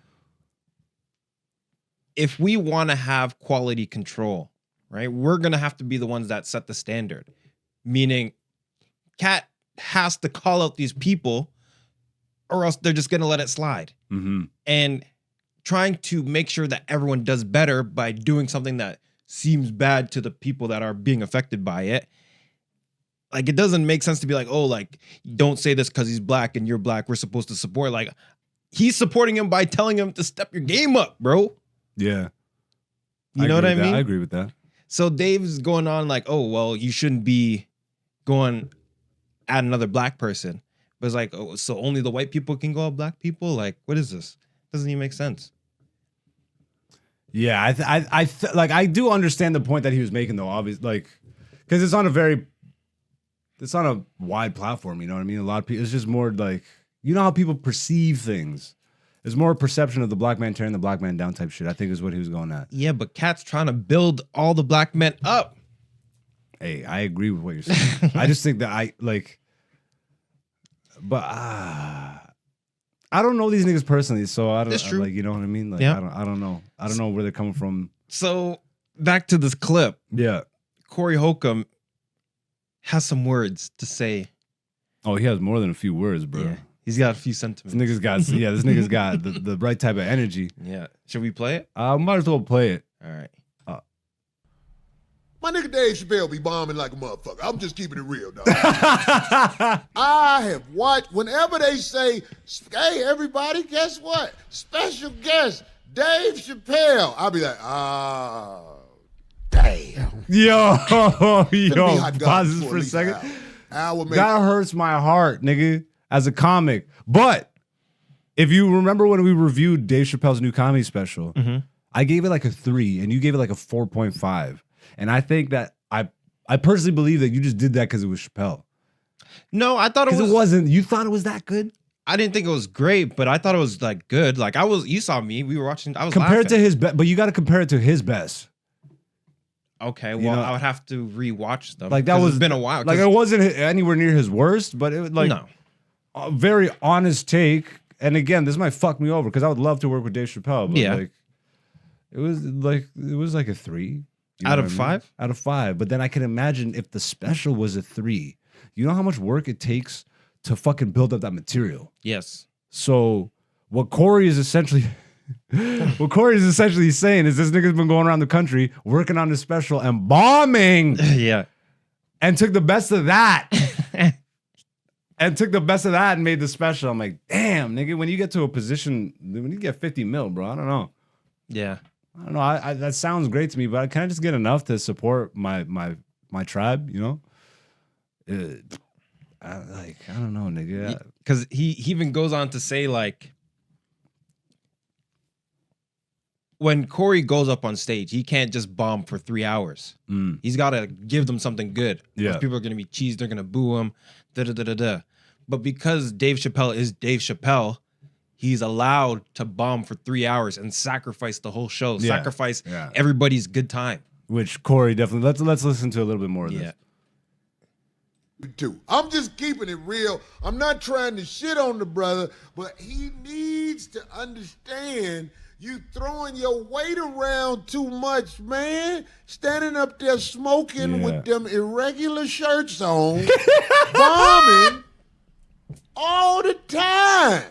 if we want to have quality control, right, we're going to have to be the ones that set the standard. Meaning, Cat has to call out these people, or else they're just going to let it slide. And trying to make sure that everyone does better by doing something that seems bad to the people that are being affected by it. Like, it doesn't make sense to be like, oh, like, don't say this because he's black and you're black, we're supposed to support. Like, he's supporting him by telling him to step your game up, bro. Yeah. You know what I mean? I agree with that. So Dave's going on like, oh, well, you shouldn't be going at another black person. But it's like, oh, so only the white people can go at black people? Like, what is this? Doesn't even make sense. Yeah, I do understand the point that he was making, though, obviously, like, because it's on a wide platform, you know what I mean? A lot of people, it's just more like, you know how people perceive things. It's more a perception of the black man tearing the black man down type shit, I think is what he was going at. Yeah, but Cat's trying to build all the black men up. Hey, I agree with what you're saying. I just think that I don't know these niggas personally, so I don't. That's true. Like, you know what I mean? Like, yeah. I don't know. I don't know where they're coming from. So back to this clip. Yeah, Corey Holcomb has some words to say. Oh, he has more than a few words, bro. Yeah, he's got a few sentiments. This nigga's got the right type of energy. Yeah. Should we play it? Might as well play it. All right. My nigga Dave Chappelle be bombing like a motherfucker. I'm just keeping it real, dog. I have watched, whenever they say, hey, everybody, guess what? Special guest, Dave Chappelle. I'll be like, damn. Yo, hot pause this dog for a second. Hour, That hurts my heart, nigga, as a comic. But if you remember when we reviewed Dave Chappelle's new comedy special, I gave it like a 3, and you gave it like a 4.5. And I think that I personally believe that you just did that because it was Chappelle. No, I thought it wasn't. You thought it was that good? I didn't think it was great, but I thought it was like good. Like you saw me. We were watching. I was compared laughing. to his best, but you got to compare it to his best. Okay, well, I would have to rewatch them. Like, that was it's been a while. Like, it wasn't anywhere near his worst, but it was like a very honest take. And again, this might fuck me over because I would love to work with Dave Chappelle. But like, it was like a 3. Out of 5? Out of 5. But then I can imagine if the special was a 3. You know how much work it takes to fucking build up that material? Yes. So what Corey is essentially saying is this nigga's been going around the country working on his special and bombing. Yeah. And took the best of that. And made the special. I'm like, damn, nigga, when you get to a position, when you get 50 mil, bro, I don't know. Yeah. I don't know. I that sounds great to me, but can I just get enough to support my tribe? You know, I don't know, nigga. Because he even goes on to say, like, when Corey goes up on stage, he can't just bomb for 3 hours. He's got to give them something good. Yeah. People are going to be cheesed. They're going to boo him. Da-da-da-da-da. But because Dave Chappelle is Dave Chappelle, he's allowed to bomb for 3 hours and sacrifice the whole show, sacrifice everybody's good time. Which Corey definitely. Let's listen to a little bit more of this. Too. I'm just keeping it real. I'm not trying to shit on the brother, but he needs to understand you throwing your weight around too much, man. Standing up there smoking with them irregular shirts on, bombing all the time.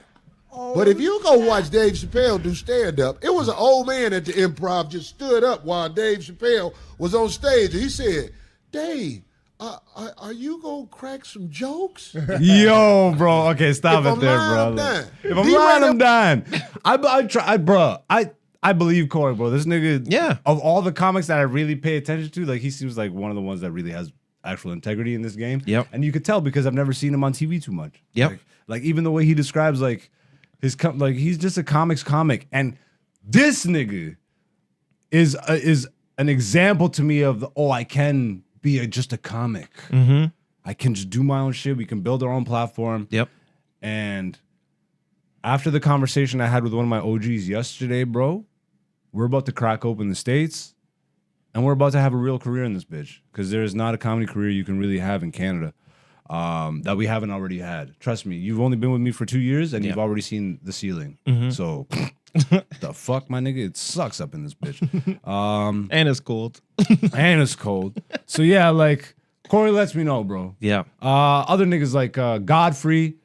But if you go watch Dave Chappelle do stand-up, it was an old man at the Improv just stood up while Dave Chappelle was on stage. And he said, Dave, are you gonna crack some jokes? Yo, bro. Okay, stop If it I'm there, lying, bro. I'm dying. If I'm lying, I'm dying. I believe Corey, bro. This nigga, of all the comics that I really pay attention to, like, he seems like one of the ones that really has actual integrity in this game. Yep. And you could tell because I've never seen him on TV too much. Yep. Like even the way he describes, like, like he's just a comics comic. And this nigga is an example to me of I can be just a comic. I can just do my own shit. We can build our own platform. Yep. And after the conversation I had with one of my OGs yesterday, bro, we're about to crack open the States and we're about to have a real career in this bitch because there is not a comedy career you can really have in Canada that we haven't already had. Trust me, you've only been with me for 2 years and you've already seen the ceiling. So the fuck, my nigga, it sucks up in this bitch. And it's cold. And it's cold. So yeah, like Corey lets me know, bro. Yeah. Other niggas like Godfrey,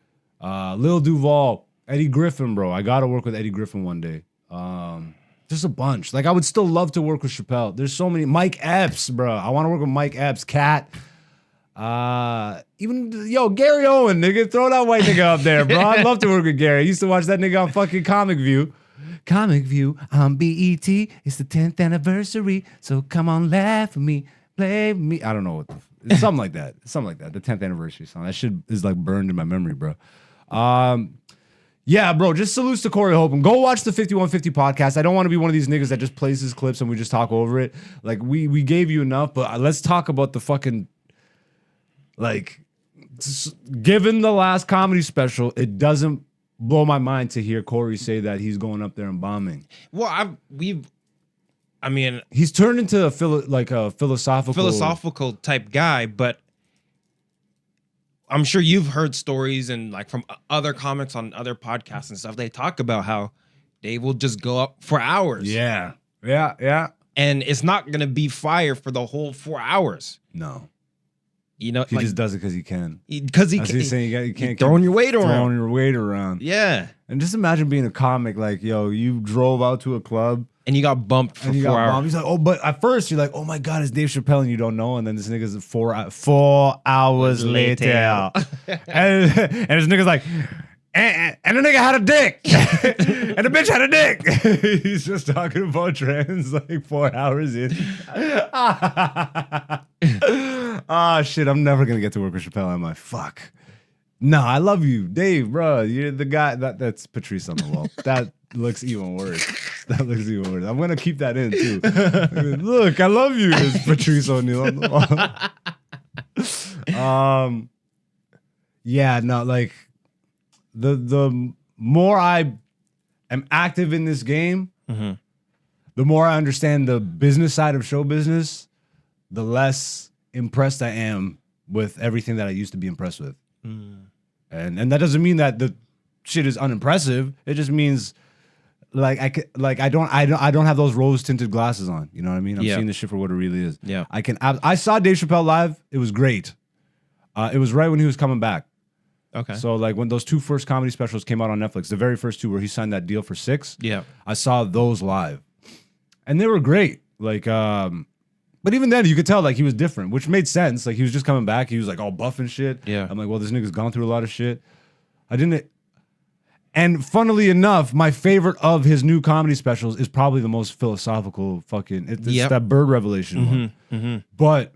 Lil Duval, Eddie Griffin, bro. I gotta work with Eddie Griffin one day. Just a bunch. Like I would still love to work with Chappelle. There's so many. Mike Epps, bro. I want to work with Mike Epps, Cat. Even Gary Owen, nigga. Throw that white nigga up there, bro. I'd love to work with Gary. I used to watch that nigga on fucking Comic View. Comic View on BET. It's the 10th anniversary, so come on, laugh with me, play with me. I don't know what it's something like that. Something like that. The 10th anniversary song. That shit is like burned in my memory, bro. Yeah, bro. Just salutes to Corey Holcomb. Go watch the 5150 podcast. I don't want to be one of these niggas that just plays his clips and we just talk over it. Like we gave you enough, but let's talk about the fucking like. Given the last comedy special, it doesn't blow my mind to hear Corey say that he's going up there and bombing. Well, he's turned into a philosophical type guy, but I'm sure you've heard stories and like from other comics on other podcasts and stuff. They talk about how they will just go up for hours. Yeah. And it's not going to be fire for the whole 4 hours. No. You know, he just does it because he can. Because he can. He's saying you can't throwing your weight around. Throwing your weight around. Yeah. And just imagine being a comic like, you drove out to a club. And you got bumped for 4 hours. He's like, but at first you're like, oh my God, it's Dave Chappelle, and you don't know. And then this nigga's 4 hours later. and this nigga's like, and the nigga had a dick. And the bitch had a dick. He's just talking about trans like 4 hours in. Shit, I'm never going to get to work with Chappelle, am I? Fuck. No, I love you, Dave, bro. You're the guy. That's Patrice on the wall. That looks even worse. I'm going to keep that in, too. Look, I love you. It's Patrice O'Neal on the wall. Yeah, no, like, the more I am active in this game, the more I understand the business side of show business, the less impressed I am with everything that I used to be impressed with. And that doesn't mean that the shit is unimpressive. It just means like I don't have those rose tinted glasses on. You know what I mean? I'm seeing this shit for what it really is. Yeah. I saw Dave Chappelle live. It was great. It was right when he was coming back. Okay. So like when those 2 first comedy specials came out on Netflix, the very first 2 where he signed that deal for 6. Yeah. I saw those live. And they were great. Like but even then you could tell like he was different, which made sense. Like he was just coming back. He was like all buff and shit. Yeah. I'm like, well, this nigga's gone through a lot of shit. And funnily enough, my favorite of his new comedy specials is probably the most philosophical fucking. It's that bird revelation one. But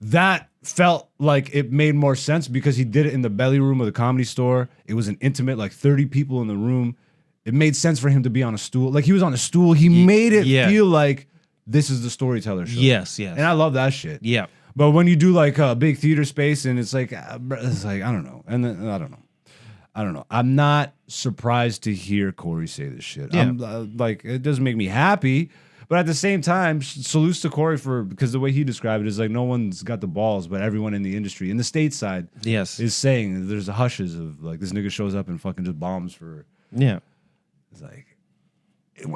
that felt like it made more sense because he did it in the belly room of the Comedy Store. It was an intimate, like 30 people in the room. It made sense for him to be on a stool. Like he was on a stool. He made it feel like this is the storyteller show. Yes, yes. And I love that shit. Yeah. But when you do like a big theater space and it's like I don't know. And then, I don't know. I'm not surprised to hear Corey say this shit. Yeah. I'm like, it doesn't make me happy. But at the same time, salutes to Corey because the way he described it is like no one's got the balls, but everyone in the industry, in the stateside, is saying there's hushes of like this nigga shows up and fucking just bombs for. Yeah. It's like,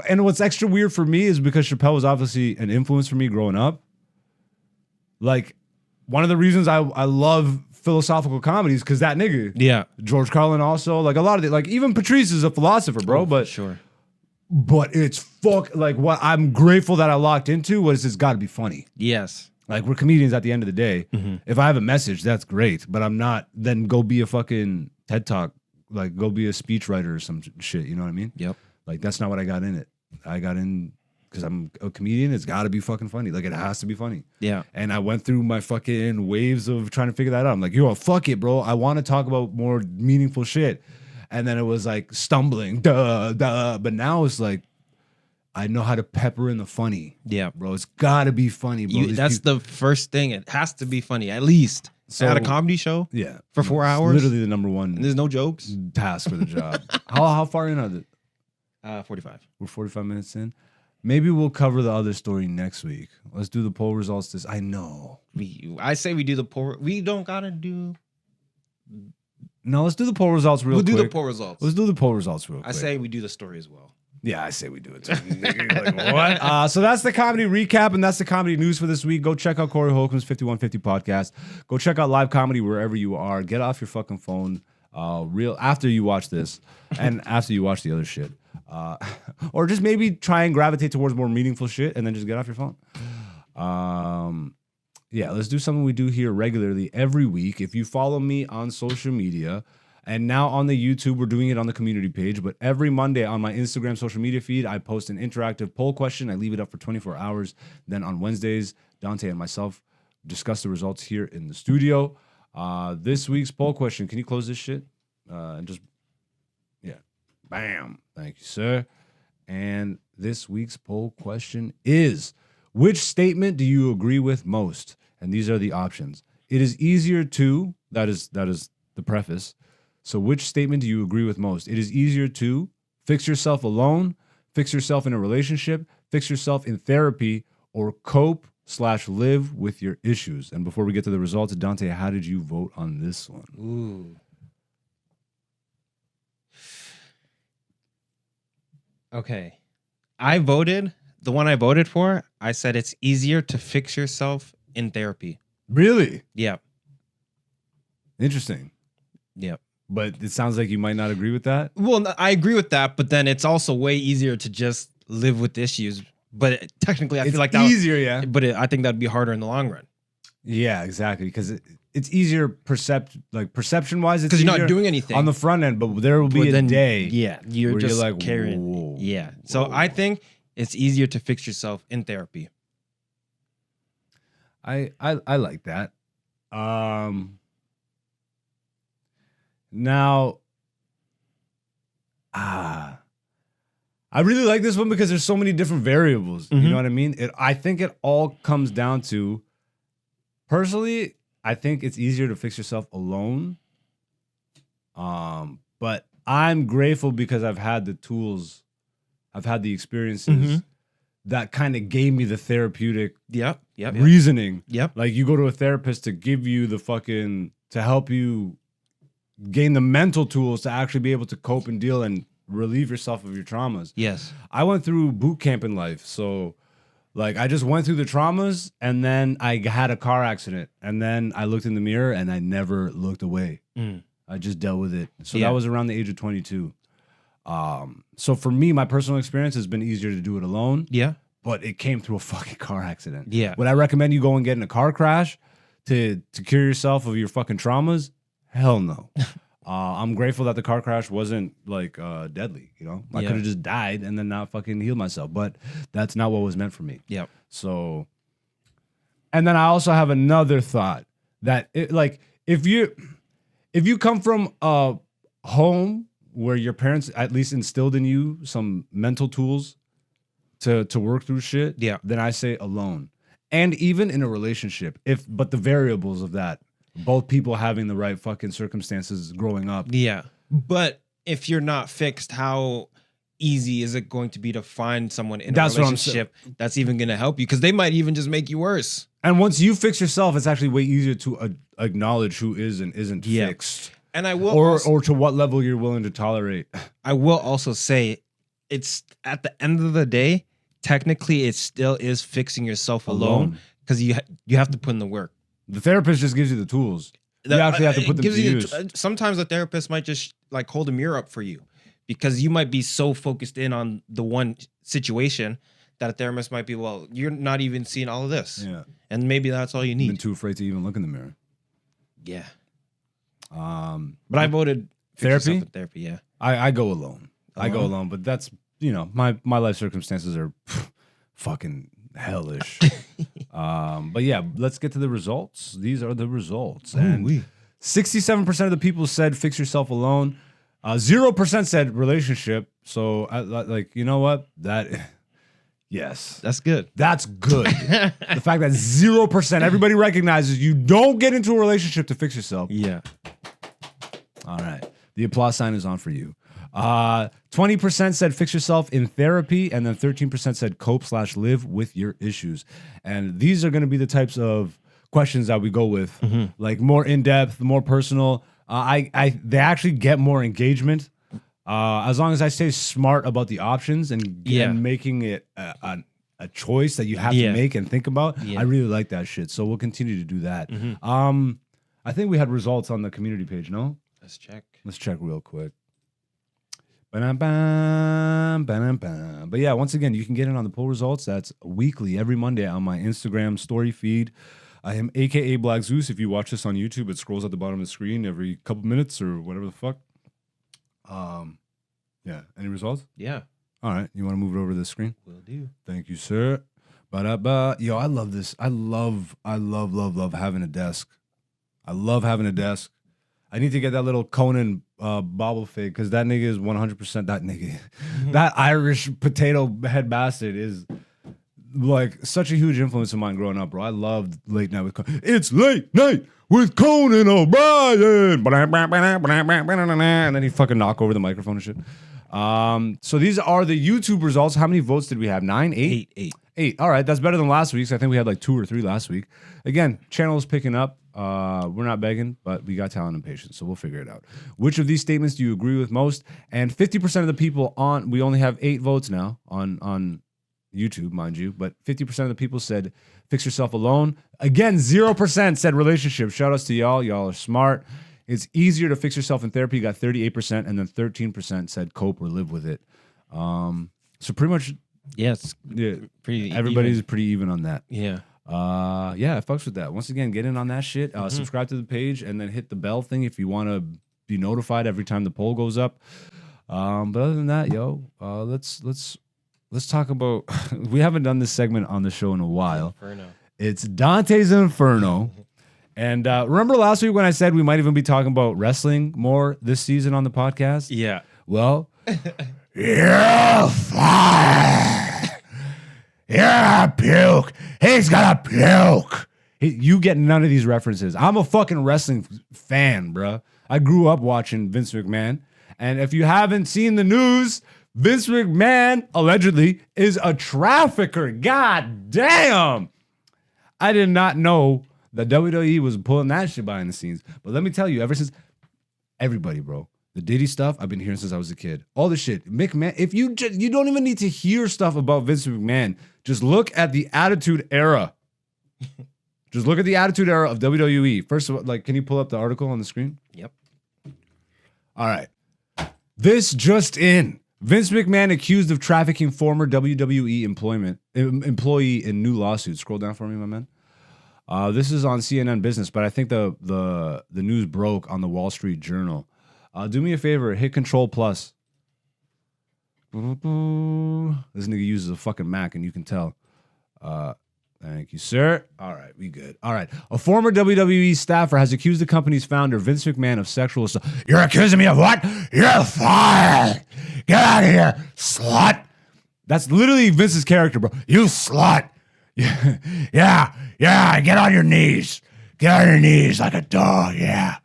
and what's extra weird for me is because Chappelle was obviously an influence for me growing up. Like, one of the reasons I love philosophical comedies because that nigga. Yeah. George Carlin also. Like, a lot of it. Like, even Patrice is a philosopher, bro. But sure. But it's like, what I'm grateful that I locked into was it's got to be funny. Yes. Like, we're comedians at the end of the day. If I have a message, that's great. But I'm not, then go be a fucking TED Talk. Like, go be a speechwriter or some shit. You know what I mean? Yep. Like, that's not what I got in it. I got in because I'm a comedian. It's got to be fucking funny. Like, it has to be funny. Yeah. And I went through my fucking waves of trying to figure that out. I'm like, yo, fuck it, bro. I want to talk about more meaningful shit. And then it was like stumbling, duh. But now it's like, I know how to pepper in the funny. Yeah. Bro, it's got to be funny, bro. That's the first thing. It has to be funny, at least. So, at a comedy show? Yeah. For 4 It's hours? literally the number one And there's no jokes? task for the job. How far in are it? 45. We're 45 minutes in. Maybe we'll cover the other story next week. Let's do the poll results. I know. I say we do the poll. We don't gotta do. No, let's do the poll results real quick. We'll do the poll results. Let's do the poll results real quick. I say we do the story as well. Yeah, I say we do it too. Like, what? So that's the comedy recap, and that's the comedy news for this week. Go check out Corey Holcomb's 5150 podcast. Go check out live comedy wherever you are. Get off your fucking phone after you watch this and after you watch the other shit. Or just maybe try and gravitate towards more meaningful shit and then just get off your phone. Yeah, let's do something we do here regularly every week. If you follow me on social media, and now on the YouTube, we're doing it on the community page, but every Monday on my Instagram social media feed, I post an interactive poll question. I leave it up for 24 hours. Then on Wednesdays, Dante and myself discuss the results here in the studio. This week's poll question, can you close this shit? And just, yeah, bam. Thank you, sir. And this week's poll question is, which statement do you agree with most? And these are the options. It is easier to, that is the preface. So which statement do you agree with most? It is easier to fix yourself alone, fix yourself in a relationship, fix yourself in therapy, or cope/live with your issues. And before we get to the results, Dante, how did you vote on this one? Ooh. Okay. The one I voted for, I said it's easier to fix yourself in therapy. Really? Yeah. Interesting. Yeah. But it sounds like you might not agree with that. Well, I agree with that, but then it's also way easier to just live with issues. But technically, I feel like that's easier, yeah. But I think that'd be harder in the long run. Yeah, exactly. Because it's easier perception-wise. Because you're not doing anything on the front end, but there will be a day. Yeah, you're just like carrying. Whoa, yeah. So I think it's easier to fix yourself in therapy. I like that. Now, I really like this one because there's so many different variables. You know what I mean? I think it all comes down to, personally, I think it's easier to fix yourself alone. But I'm grateful because I've had the tools, I've had the experiences that kind of gave me the therapeutic reasoning. Yep. Like, you go to a therapist to give you to help you gain the mental tools to actually be able to cope and deal and relieve yourself of your traumas. Yes. I went through boot camp in life. So, like, I just went through the traumas, and then I had a car accident, and then I looked in the mirror and I never looked away. I just dealt with it. So that was around the age of 22. So for me, my personal experience has been easier to do it alone. Yeah. But it came through a fucking car accident. Yeah. Would I recommend you go and get in a car crash to cure yourself of your fucking traumas? Hell no. I'm grateful that the car crash wasn't like deadly. You know, I Yeah. could have just died and then not fucking healed myself, but that's not what was meant for me. Yep. So, and then I also have another thought that if you come from a home where your parents at least instilled in you some mental tools to work through shit, Yeah. then I say alone. And even in a relationship, but the variables of that, both people having the right fucking circumstances growing up. Yeah. But if you're not fixed, how easy is it going to be to find someone in That's a what I'm relationship that's even going to help you? Because they might even just make you worse. And once you fix yourself, it's actually way easier to acknowledge who is and isn't Yeah. fixed. And I will Or to what level you're willing to tolerate. I will also say it's at the end of the day, technically it still is fixing yourself alone because you have to put in the work. The therapist just gives you the tools. You actually have to put them to use. Sometimes the therapist might just like hold a mirror up for you because you might be so focused in on the one situation that a therapist might be, well, you're not even seeing all of this. Yeah. And maybe that's all you I've been need. too afraid to even look in the mirror. Yeah. But But I voted fix yourself Therapy? in therapy. Yeah. I go alone. I go Alone? alone, but that's, my life circumstances are fucking hellish. But yeah, let's get to the results. These are the results. And 67% of the people said fix yourself alone. 0% said relationship. So you know what? Yes. That's good. That's good. The fact that 0%, everybody recognizes you don't get into a relationship to fix yourself. Yeah. All right. The applause sign is on for you. 20% said fix yourself in therapy, and then 13% said cope/live with your issues. And these are going to be the types of questions that we go with, like more in depth, more personal. They actually get more engagement as long as I stay smart about the options and making it a choice that you have to make and think about. Yeah. I really like that shit. So we'll continue to do that. I think we had results on the community page. No, Let's check. let's check real quick. Ba-dum-bum, ba-dum-bum. But yeah, once again, you can get in on the poll results. That's weekly, every Monday on my Instagram story feed. I am AKA Black Zeus. If you watch this on YouTube, it scrolls at the bottom of the screen every couple minutes or whatever the fuck. Yeah. Any results? Yeah. All right. You want to move it over to the screen? Will do. Thank you, sir. Ba-da-ba. Yo, I love this. I love having a desk. I love having a desk. I need to get that little Conan bobble fig because that nigga is 100% that nigga. That Irish potato head bastard is like such a huge influence of mine growing up, bro. I loved Late Night with Conan. It's Late Night with Conan O'Brien. And then he fucking knock over the microphone and shit. So these are the YouTube results. How many votes did we have? 9, 8? 8. All right, that's better than last week's. I think we had like 2 or 3 last week. Again, channel is picking up. We're not begging, but we got talent and patience, so we'll figure it out. Which of these statements do you agree with most? And 50% of the people we only have 8 votes now on YouTube, mind you, but 50% of the people said fix yourself alone. Again, 0% said relationship. Shout outs to y'all. Y'all are smart. It's easier to fix yourself in therapy. You got 38%, and then 13% said cope or live with it. So pretty much, Yes. yeah, Pretty. everybody's even. pretty even on that. Yeah. Yeah, I fucks with that. Once again, get in on that shit. Subscribe to the page and then hit the bell thing if you want to be notified every time the poll goes up. But other than that, let's talk about. We haven't done this segment on the show in a while. Inferno. It's Dante's Inferno. And remember last week when I said we might even be talking about wrestling more this season on the podcast? Yeah. Well, you're fired. You're a puke. He's gonna puke. You get none of these references. I'm a fucking wrestling fan, bruh. I grew up watching Vince McMahon. And if you haven't seen the news, Vince McMahon allegedly is a trafficker. God damn. I did not know that WWE was pulling that shit behind the scenes. But let me tell you, ever since everybody, bro, the Diddy stuff, I've been hearing since I was a kid. All this shit. McMahon, if you don't even need to hear stuff about Vince McMahon. Just look at the Attitude Era. Just look at the Attitude Era of WWE. First of all, like, can you pull up the article on the screen? Yep. All right. This just in. Vince McMahon accused of trafficking former WWE employee in new lawsuit. Scroll down for me, my man. This is on CNN Business, but I think the news broke on the Wall Street Journal. Do me a favor, hit Control Plus. This nigga uses a fucking Mac, and you can tell. Thank you, sir. All right, we good. All right. A former WWE staffer has accused the company's founder, Vince McMahon, of sexual assault. You're accusing me of what? You're fired. Get out of here, slut. That's literally Vince's character, bro. You slut. Yeah. Get on your knees. Get on your knees like a dog. Yeah.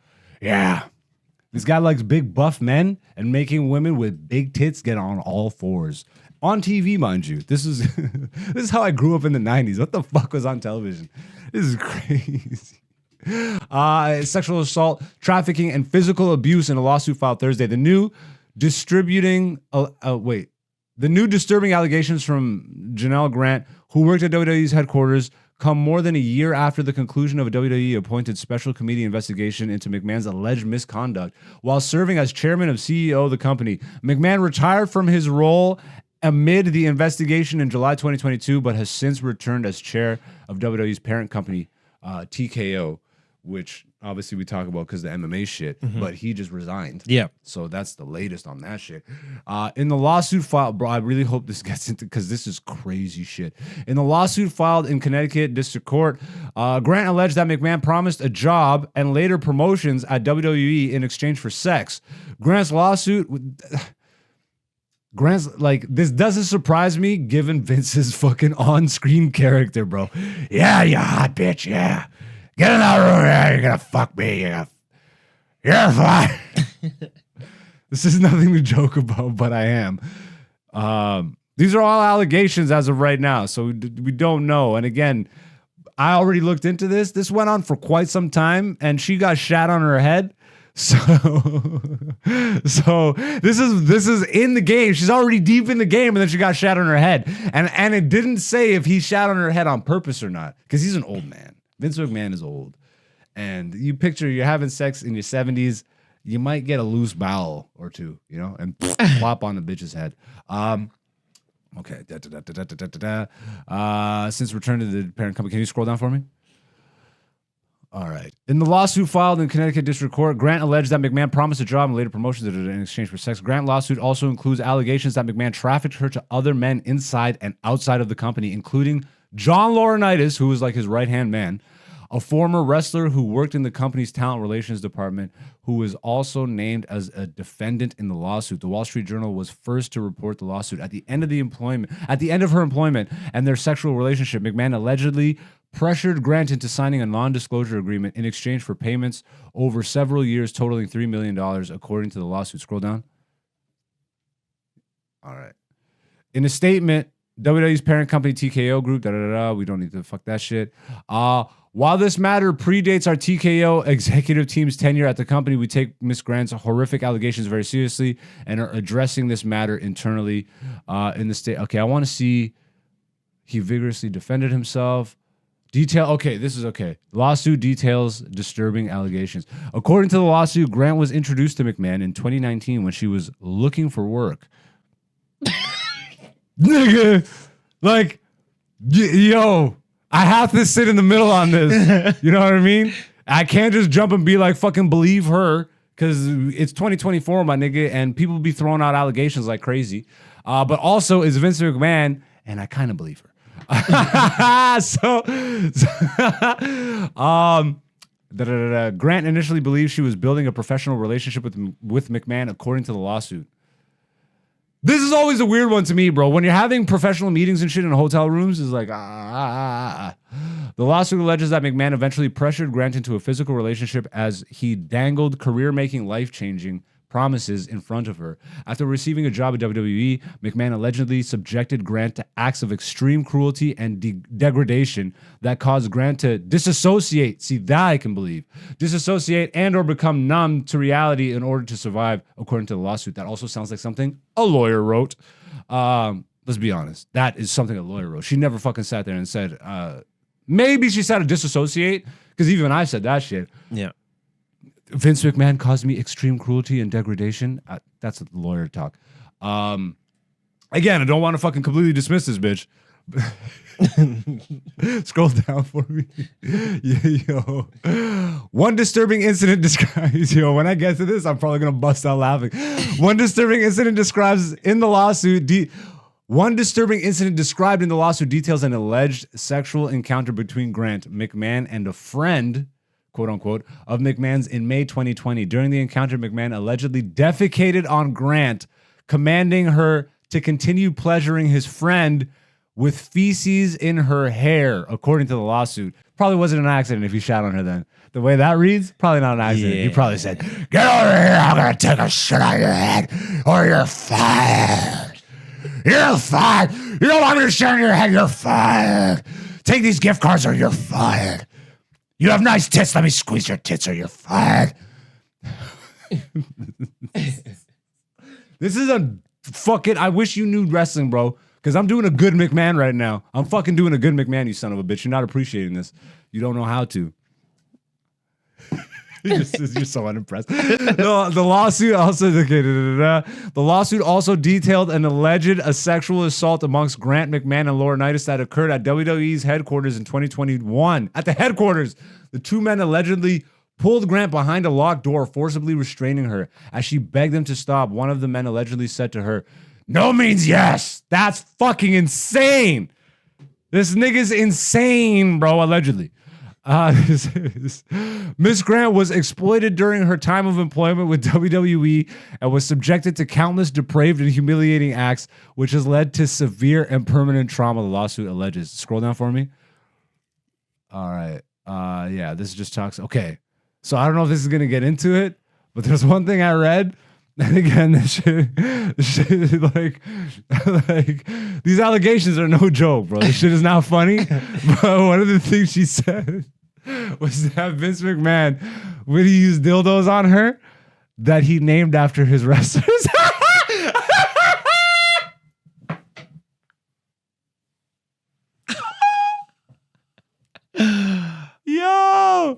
This guy likes big buff men and making women with big tits get on all fours. On TV, mind you. This is how I grew up in the 90s. What the fuck was on television? This is crazy. Sexual assault, trafficking, and physical abuse in a lawsuit filed Thursday. The new disturbing allegations from Janelle Grant, who worked at WWE's headquarters, come more than a year after the conclusion of a WWE-appointed special committee investigation into McMahon's alleged misconduct. While serving as chairman of CEO of the company, McMahon retired from his role amid the investigation in July 2022, but has since returned as chair of WWE's parent company, TKO, which obviously we talk about because the MMA shit, but he just resigned. Yeah. So that's the latest on that shit. In the lawsuit filed, bro, I really hope this gets into, because this is crazy shit. In the lawsuit filed in Connecticut District Court, Grant alleged that McMahon promised a job and later promotions at WWE in exchange for sex. Grant's this doesn't surprise me given Vince's fucking on-screen character, bro. Yeah, you hot bitch, yeah. Get in that room, yeah, you're gonna fuck me, you're fine. This is nothing to joke about, but I am. These are all allegations as of right now, so we don't know. And again, I already looked into this. This went on for quite some time, and she got shat on her head. So this is in the game. She's already deep in the game, and then she got shat on her head. And it didn't say if he shat on her head on purpose or not, because he's an old man. Vince McMahon is old. And you picture you're having sex in your 70s, you might get a loose bowel or two, and plop on the bitch's head. Okay. Since return to the parent company, can you scroll down for me? All right. In the lawsuit filed in Connecticut District Court, Grant alleged that McMahon promised a job and later promotions in exchange for sex. Grant lawsuit also includes allegations that McMahon trafficked her to other men inside and outside of the company, including John Laurinaitis, who was like his right-hand man, a former wrestler who worked in the company's talent relations department, who was also named as a defendant in the lawsuit. The Wall Street Journal was first to report the lawsuit. At the end of her employment and their sexual relationship, McMahon allegedly pressured Grant into signing a non-disclosure agreement in exchange for payments over several years totaling $3 million, according to the lawsuit. Scroll down. All right. In a statement, WWE's parent company, TKO Group, we don't need to fuck that shit. While this matter predates our TKO executive team's tenure at the company, we take Ms. Grant's horrific allegations very seriously and are addressing this matter internally in the state. Okay, I want to see he vigorously defended himself. This is okay. Lawsuit details disturbing allegations. According to the lawsuit, Grant was introduced to McMahon in 2019 when she was looking for work. Nigga, yo, I have to sit in the middle on this. You know what I mean? I can't just jump and be like, fucking believe her, because it's 2024, my nigga, and people be throwing out allegations like crazy. But also, it's Vince McMahon, and I kind of believe her. Grant initially believed she was building a professional relationship with McMahon, according to the lawsuit. This is always a weird one to me, bro. When you're having professional meetings and shit in hotel rooms, it's like, The lawsuit alleges that McMahon eventually pressured Grant into a physical relationship as he dangled career-making, life-changing promises in front of her. After receiving a job at WWE, McMahon allegedly subjected Grant to acts of extreme cruelty and degradation that caused Grant to disassociate. See, that I can believe. Disassociate and or become numb to reality in order to survive, according to the lawsuit. That also sounds like something a lawyer wrote. Let's be honest. That is something a lawyer wrote. She never fucking sat there and said, maybe she said to disassociate, because even I said that shit. Yeah. Vince McMahon caused me extreme cruelty and degradation. That's lawyer talk. Again, I don't want to fucking completely dismiss this bitch, Scroll down for me. Yo. One disturbing incident describes, yo, when I get to this, I'm probably going to bust out laughing. One disturbing incident described in the lawsuit details an alleged sexual encounter between Grant McMahon and a friend, quote unquote, of McMahon's in May 2020. During the encounter, McMahon allegedly defecated on Grant, commanding her to continue pleasuring his friend with feces in her hair, according to the lawsuit. Probably wasn't an accident if he shat on her then. The way that reads, probably not an accident. Yeah. He probably said, "Get over here, I'm going to take a shit on your head, or you're fired. You're fired. You don't want me to shit on your head, you're fired. Take these gift cards or you're fired. You have nice tits, let me squeeze your tits or you're fired." This is a fucking, I wish you knew wrestling, bro. Because I'm doing a good McMahon right now. I'm fucking doing a good McMahon, you son of a bitch. You're not appreciating this. You don't know how to. You're so unimpressed. The lawsuit also the lawsuit also detailed an alleged sexual assault amongst Grant McMahon and Laurinaitis that occurred at WWE's headquarters in 2021. At the headquarters, the two men allegedly pulled Grant behind a locked door, forcibly restraining her. As she begged them to stop, one of the men allegedly said to her, "No means yes." That's fucking insane. This nigga's insane, bro, allegedly. Miss Grant was exploited during her time of employment with WWE and was subjected to countless depraved and humiliating acts, which has led to severe and permanent trauma, the lawsuit alleges. Scroll down for me. All right. Yeah, this just talks. Okay. So I don't know if this is going to get into it, but there's one thing I read. And again, this shit like these allegations are no joke, bro. This shit is not funny. But one of the things she said was that Vince McMahon, when he used dildos on her, that he named after his wrestlers. Yo,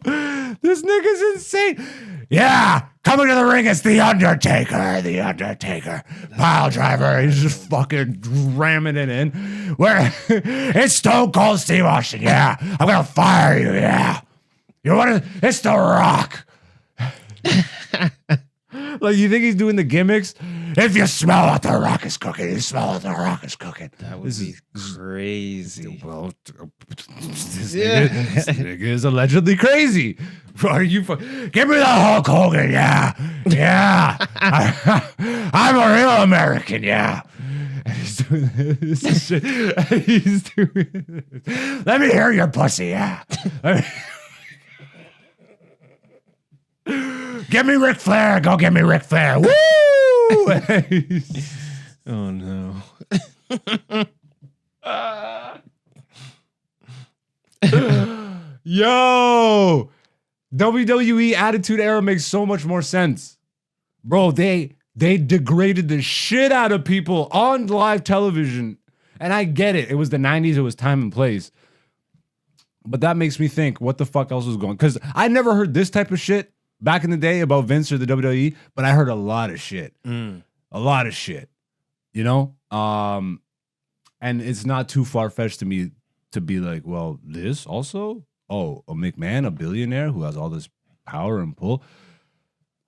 this nigga's insane. Yeah, coming to the ring is The Undertaker. The Undertaker. Pile driver. He's just fucking ramming it in. Where it's Stone Cold Steve Austin. Yeah, I'm gonna fire you. Yeah, you want to? It's The Rock. Like, you think he's doing the gimmicks? If you smell what The Rock is cooking, you smell what The Rock is cooking. That would be crazy. Well, this nigga is allegedly crazy. Are you? Give me the Hulk Hogan, yeah, yeah. I'm a real American, yeah. And he's doing this shit. And he's doing this. Let me hear your pussy, yeah. Give me Ric Flair. Go get me Ric Flair. Woo! Oh no. Yo, WWE Attitude Era makes so much more sense, bro. They degraded the shit out of people on live television, and I get it. It was the 90s. It was time and place. But that makes me think, what the fuck else was going? Because I never heard this type of shit back in the day about Vince or the WWE, but I heard a lot of shit. A lot of shit. You know? And it's not too far-fetched to me to be like, well, this also? Oh, a McMahon, a billionaire who has all this power and pull.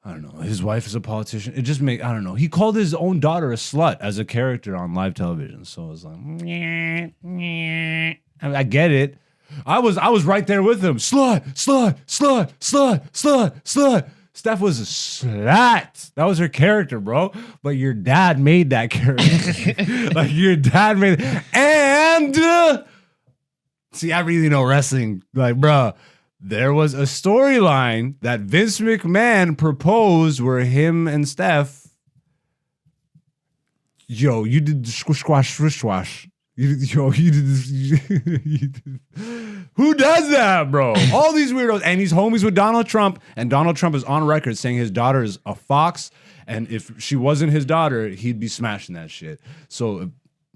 I don't know. His wife is a politician. It just I don't know. He called his own daughter a slut as a character on live television. So I was like, I get it. I was right there with him. Slut, slut, slut, slut, slut, slut. Steph was a slut. That was her character, bro. But your dad made that character. Like, your dad made it. And see, I really know wrestling. Like, bro, there was a storyline that Vince McMahon proposed where him and Steph, yo, you did the squish, squash, swish, swash. You did. Who does that, bro? All these weirdos. And he's homies with Donald Trump. And Donald Trump is on record saying his daughter is a fox. And if she wasn't his daughter, he'd be smashing that shit. So,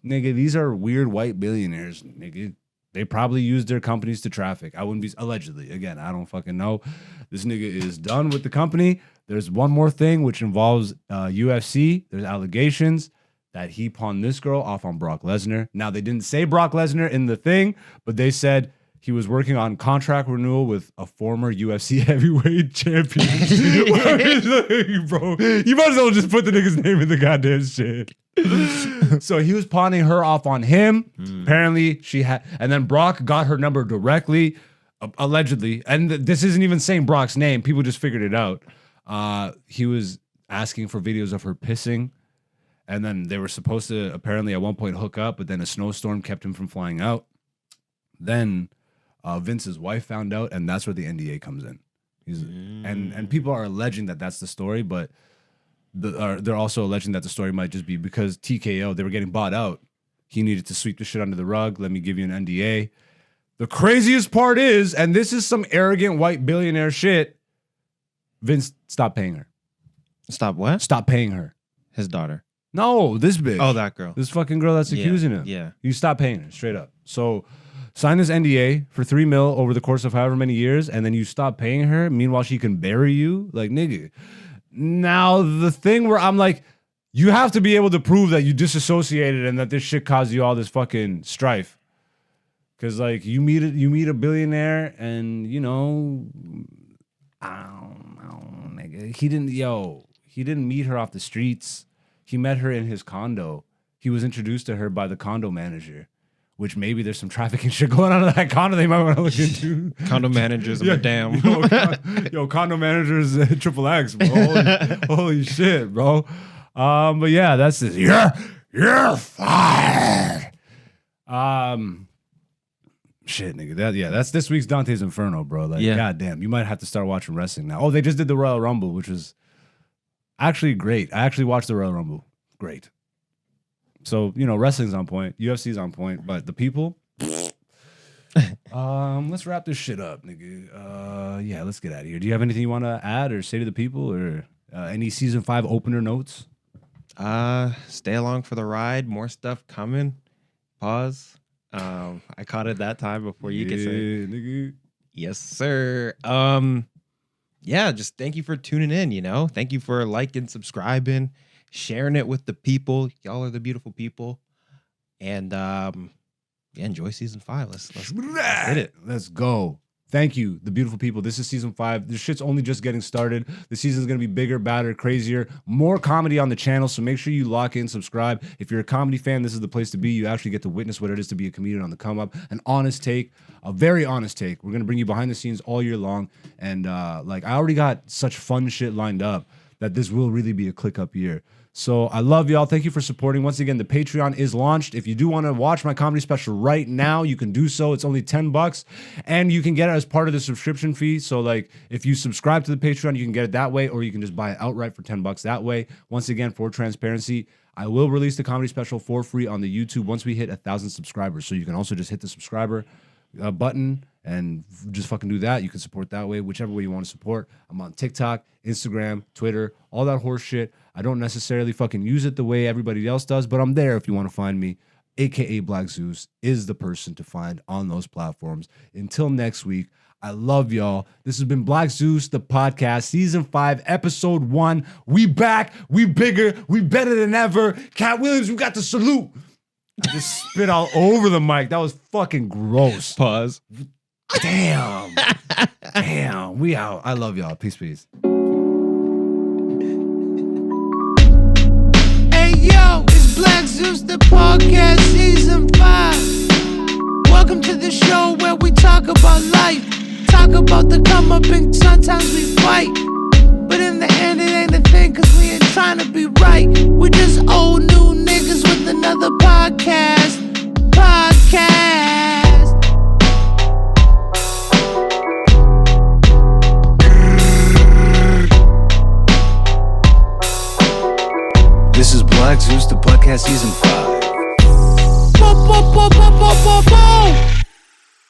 nigga, these are weird white billionaires. Nigga, they probably use their companies to traffic. I wouldn't be, allegedly. Again, I don't fucking know. This nigga is done with the company. There's one more thing, which involves UFC. There's allegations that he pawned this girl off on Brock Lesnar. Now, they didn't say Brock Lesnar in the thing, but they said he was working on contract renewal with a former UFC heavyweight champion. Bro, you might as well just put the nigga's name in the goddamn shit. So he was pawning her off on him. Apparently, she had, and then Brock got her number directly, allegedly. And this isn't even saying Brock's name. People just figured it out. He was asking for videos of her pissing. And then they were supposed to apparently at one point hook up, but then a snowstorm kept him from flying out. Then Vince's wife found out, and that's where the NDA comes in. And people are alleging that that's the story, but they're also alleging that the story might just be because TKO, they were getting bought out. He needed to sweep the shit under the rug. Let me give you an NDA. The craziest part is, and this is some arrogant white billionaire shit, Vince stopped paying her. Stop what? Stop paying her. His daughter. No, this bitch. Oh, that girl. This fucking girl that's accusing him. Yeah. You stop paying her, straight up. So sign this NDA for $3 million over the course of however many years, and then you stop paying her. Meanwhile, she can bury you. Like, nigga. Now, the thing where I'm like, you have to be able to prove that you disassociated and that this shit caused you all this fucking strife. Because, like, you meet a billionaire and, you know, I don't know, nigga. He didn't meet her off the streets. He met her in his condo. He was introduced to her by the condo manager, which maybe there's some trafficking shit going on in that condo they might want to look into. Condo managers, I'm a damn. Condo managers, Triple X, bro. Holy shit, bro. But yeah, that's this. You're fired. Shit, nigga. That's this week's Dante's Inferno, bro. Like, goddamn, you might have to start watching wrestling now. Oh, they just did the Royal Rumble, which was actually great. I actually watched the Royal Rumble. Great. So, you know, wrestling's on point. UFC's on point. But the people... let's wrap this shit up, nigga. Yeah, let's get out of here. Do you have anything you want to add or say to the people? Or any Season 5 opener notes? Stay along for the ride. More stuff coming. Pause. I caught it that time before you could say it. Nigga. Yes, sir. Yeah, just thank you for tuning in, you know. Thank you for liking, subscribing, sharing it with the people. Y'all are the beautiful people. And enjoy Season 5. Let's hit it. Let's go. Thank you, the beautiful people. This is Season 5. This shit's only just getting started. The season's going to be bigger, badder, crazier. More comedy on the channel, so make sure you lock in, subscribe. If you're a comedy fan, this is the place to be. You actually get to witness what it is to be a comedian on the come up. An honest take, a very honest take. We're going to bring you behind the scenes all year long. And like, I already got such fun shit lined up that this will really be a click up year. So I love y'all. Thank you for supporting. Once again, the Patreon is launched. If you do want to watch my comedy special right now, you can do so. It's only $10 and you can get it as part of the subscription fee. So like if you subscribe to the Patreon, you can get it that way, or you can just buy it outright for $10 that way. Once again, for transparency, I will release the comedy special for free on the YouTube once we hit 1,000 subscribers. So you can also just hit the subscriber button and just fucking do that. You can support that way, whichever way you want to support. I'm on TikTok, Instagram, Twitter, all that horse shit. I don't necessarily fucking use it the way everybody else does, but I'm there if you want to find me. AKA Black Zeus is the person to find on those platforms. Until next week, I love y'all. This has been Black Zeus, the podcast, Season 5, Episode 1. We back, we bigger, we better than ever. Cat Williams, we got the salute. I just spit all over the mic. That was fucking gross. Pause. Damn. Damn. We out. I love y'all. Peace, peace. Hey yo, it's Black Zeus, the podcast, Season 5. Welcome to the show where we talk about life, talk about the come up, and sometimes we fight. But in the end, it ain't a thing, cause we ain't trying to be right. We're just old new niggas with another podcast. This is Black Zeus, the podcast season 5.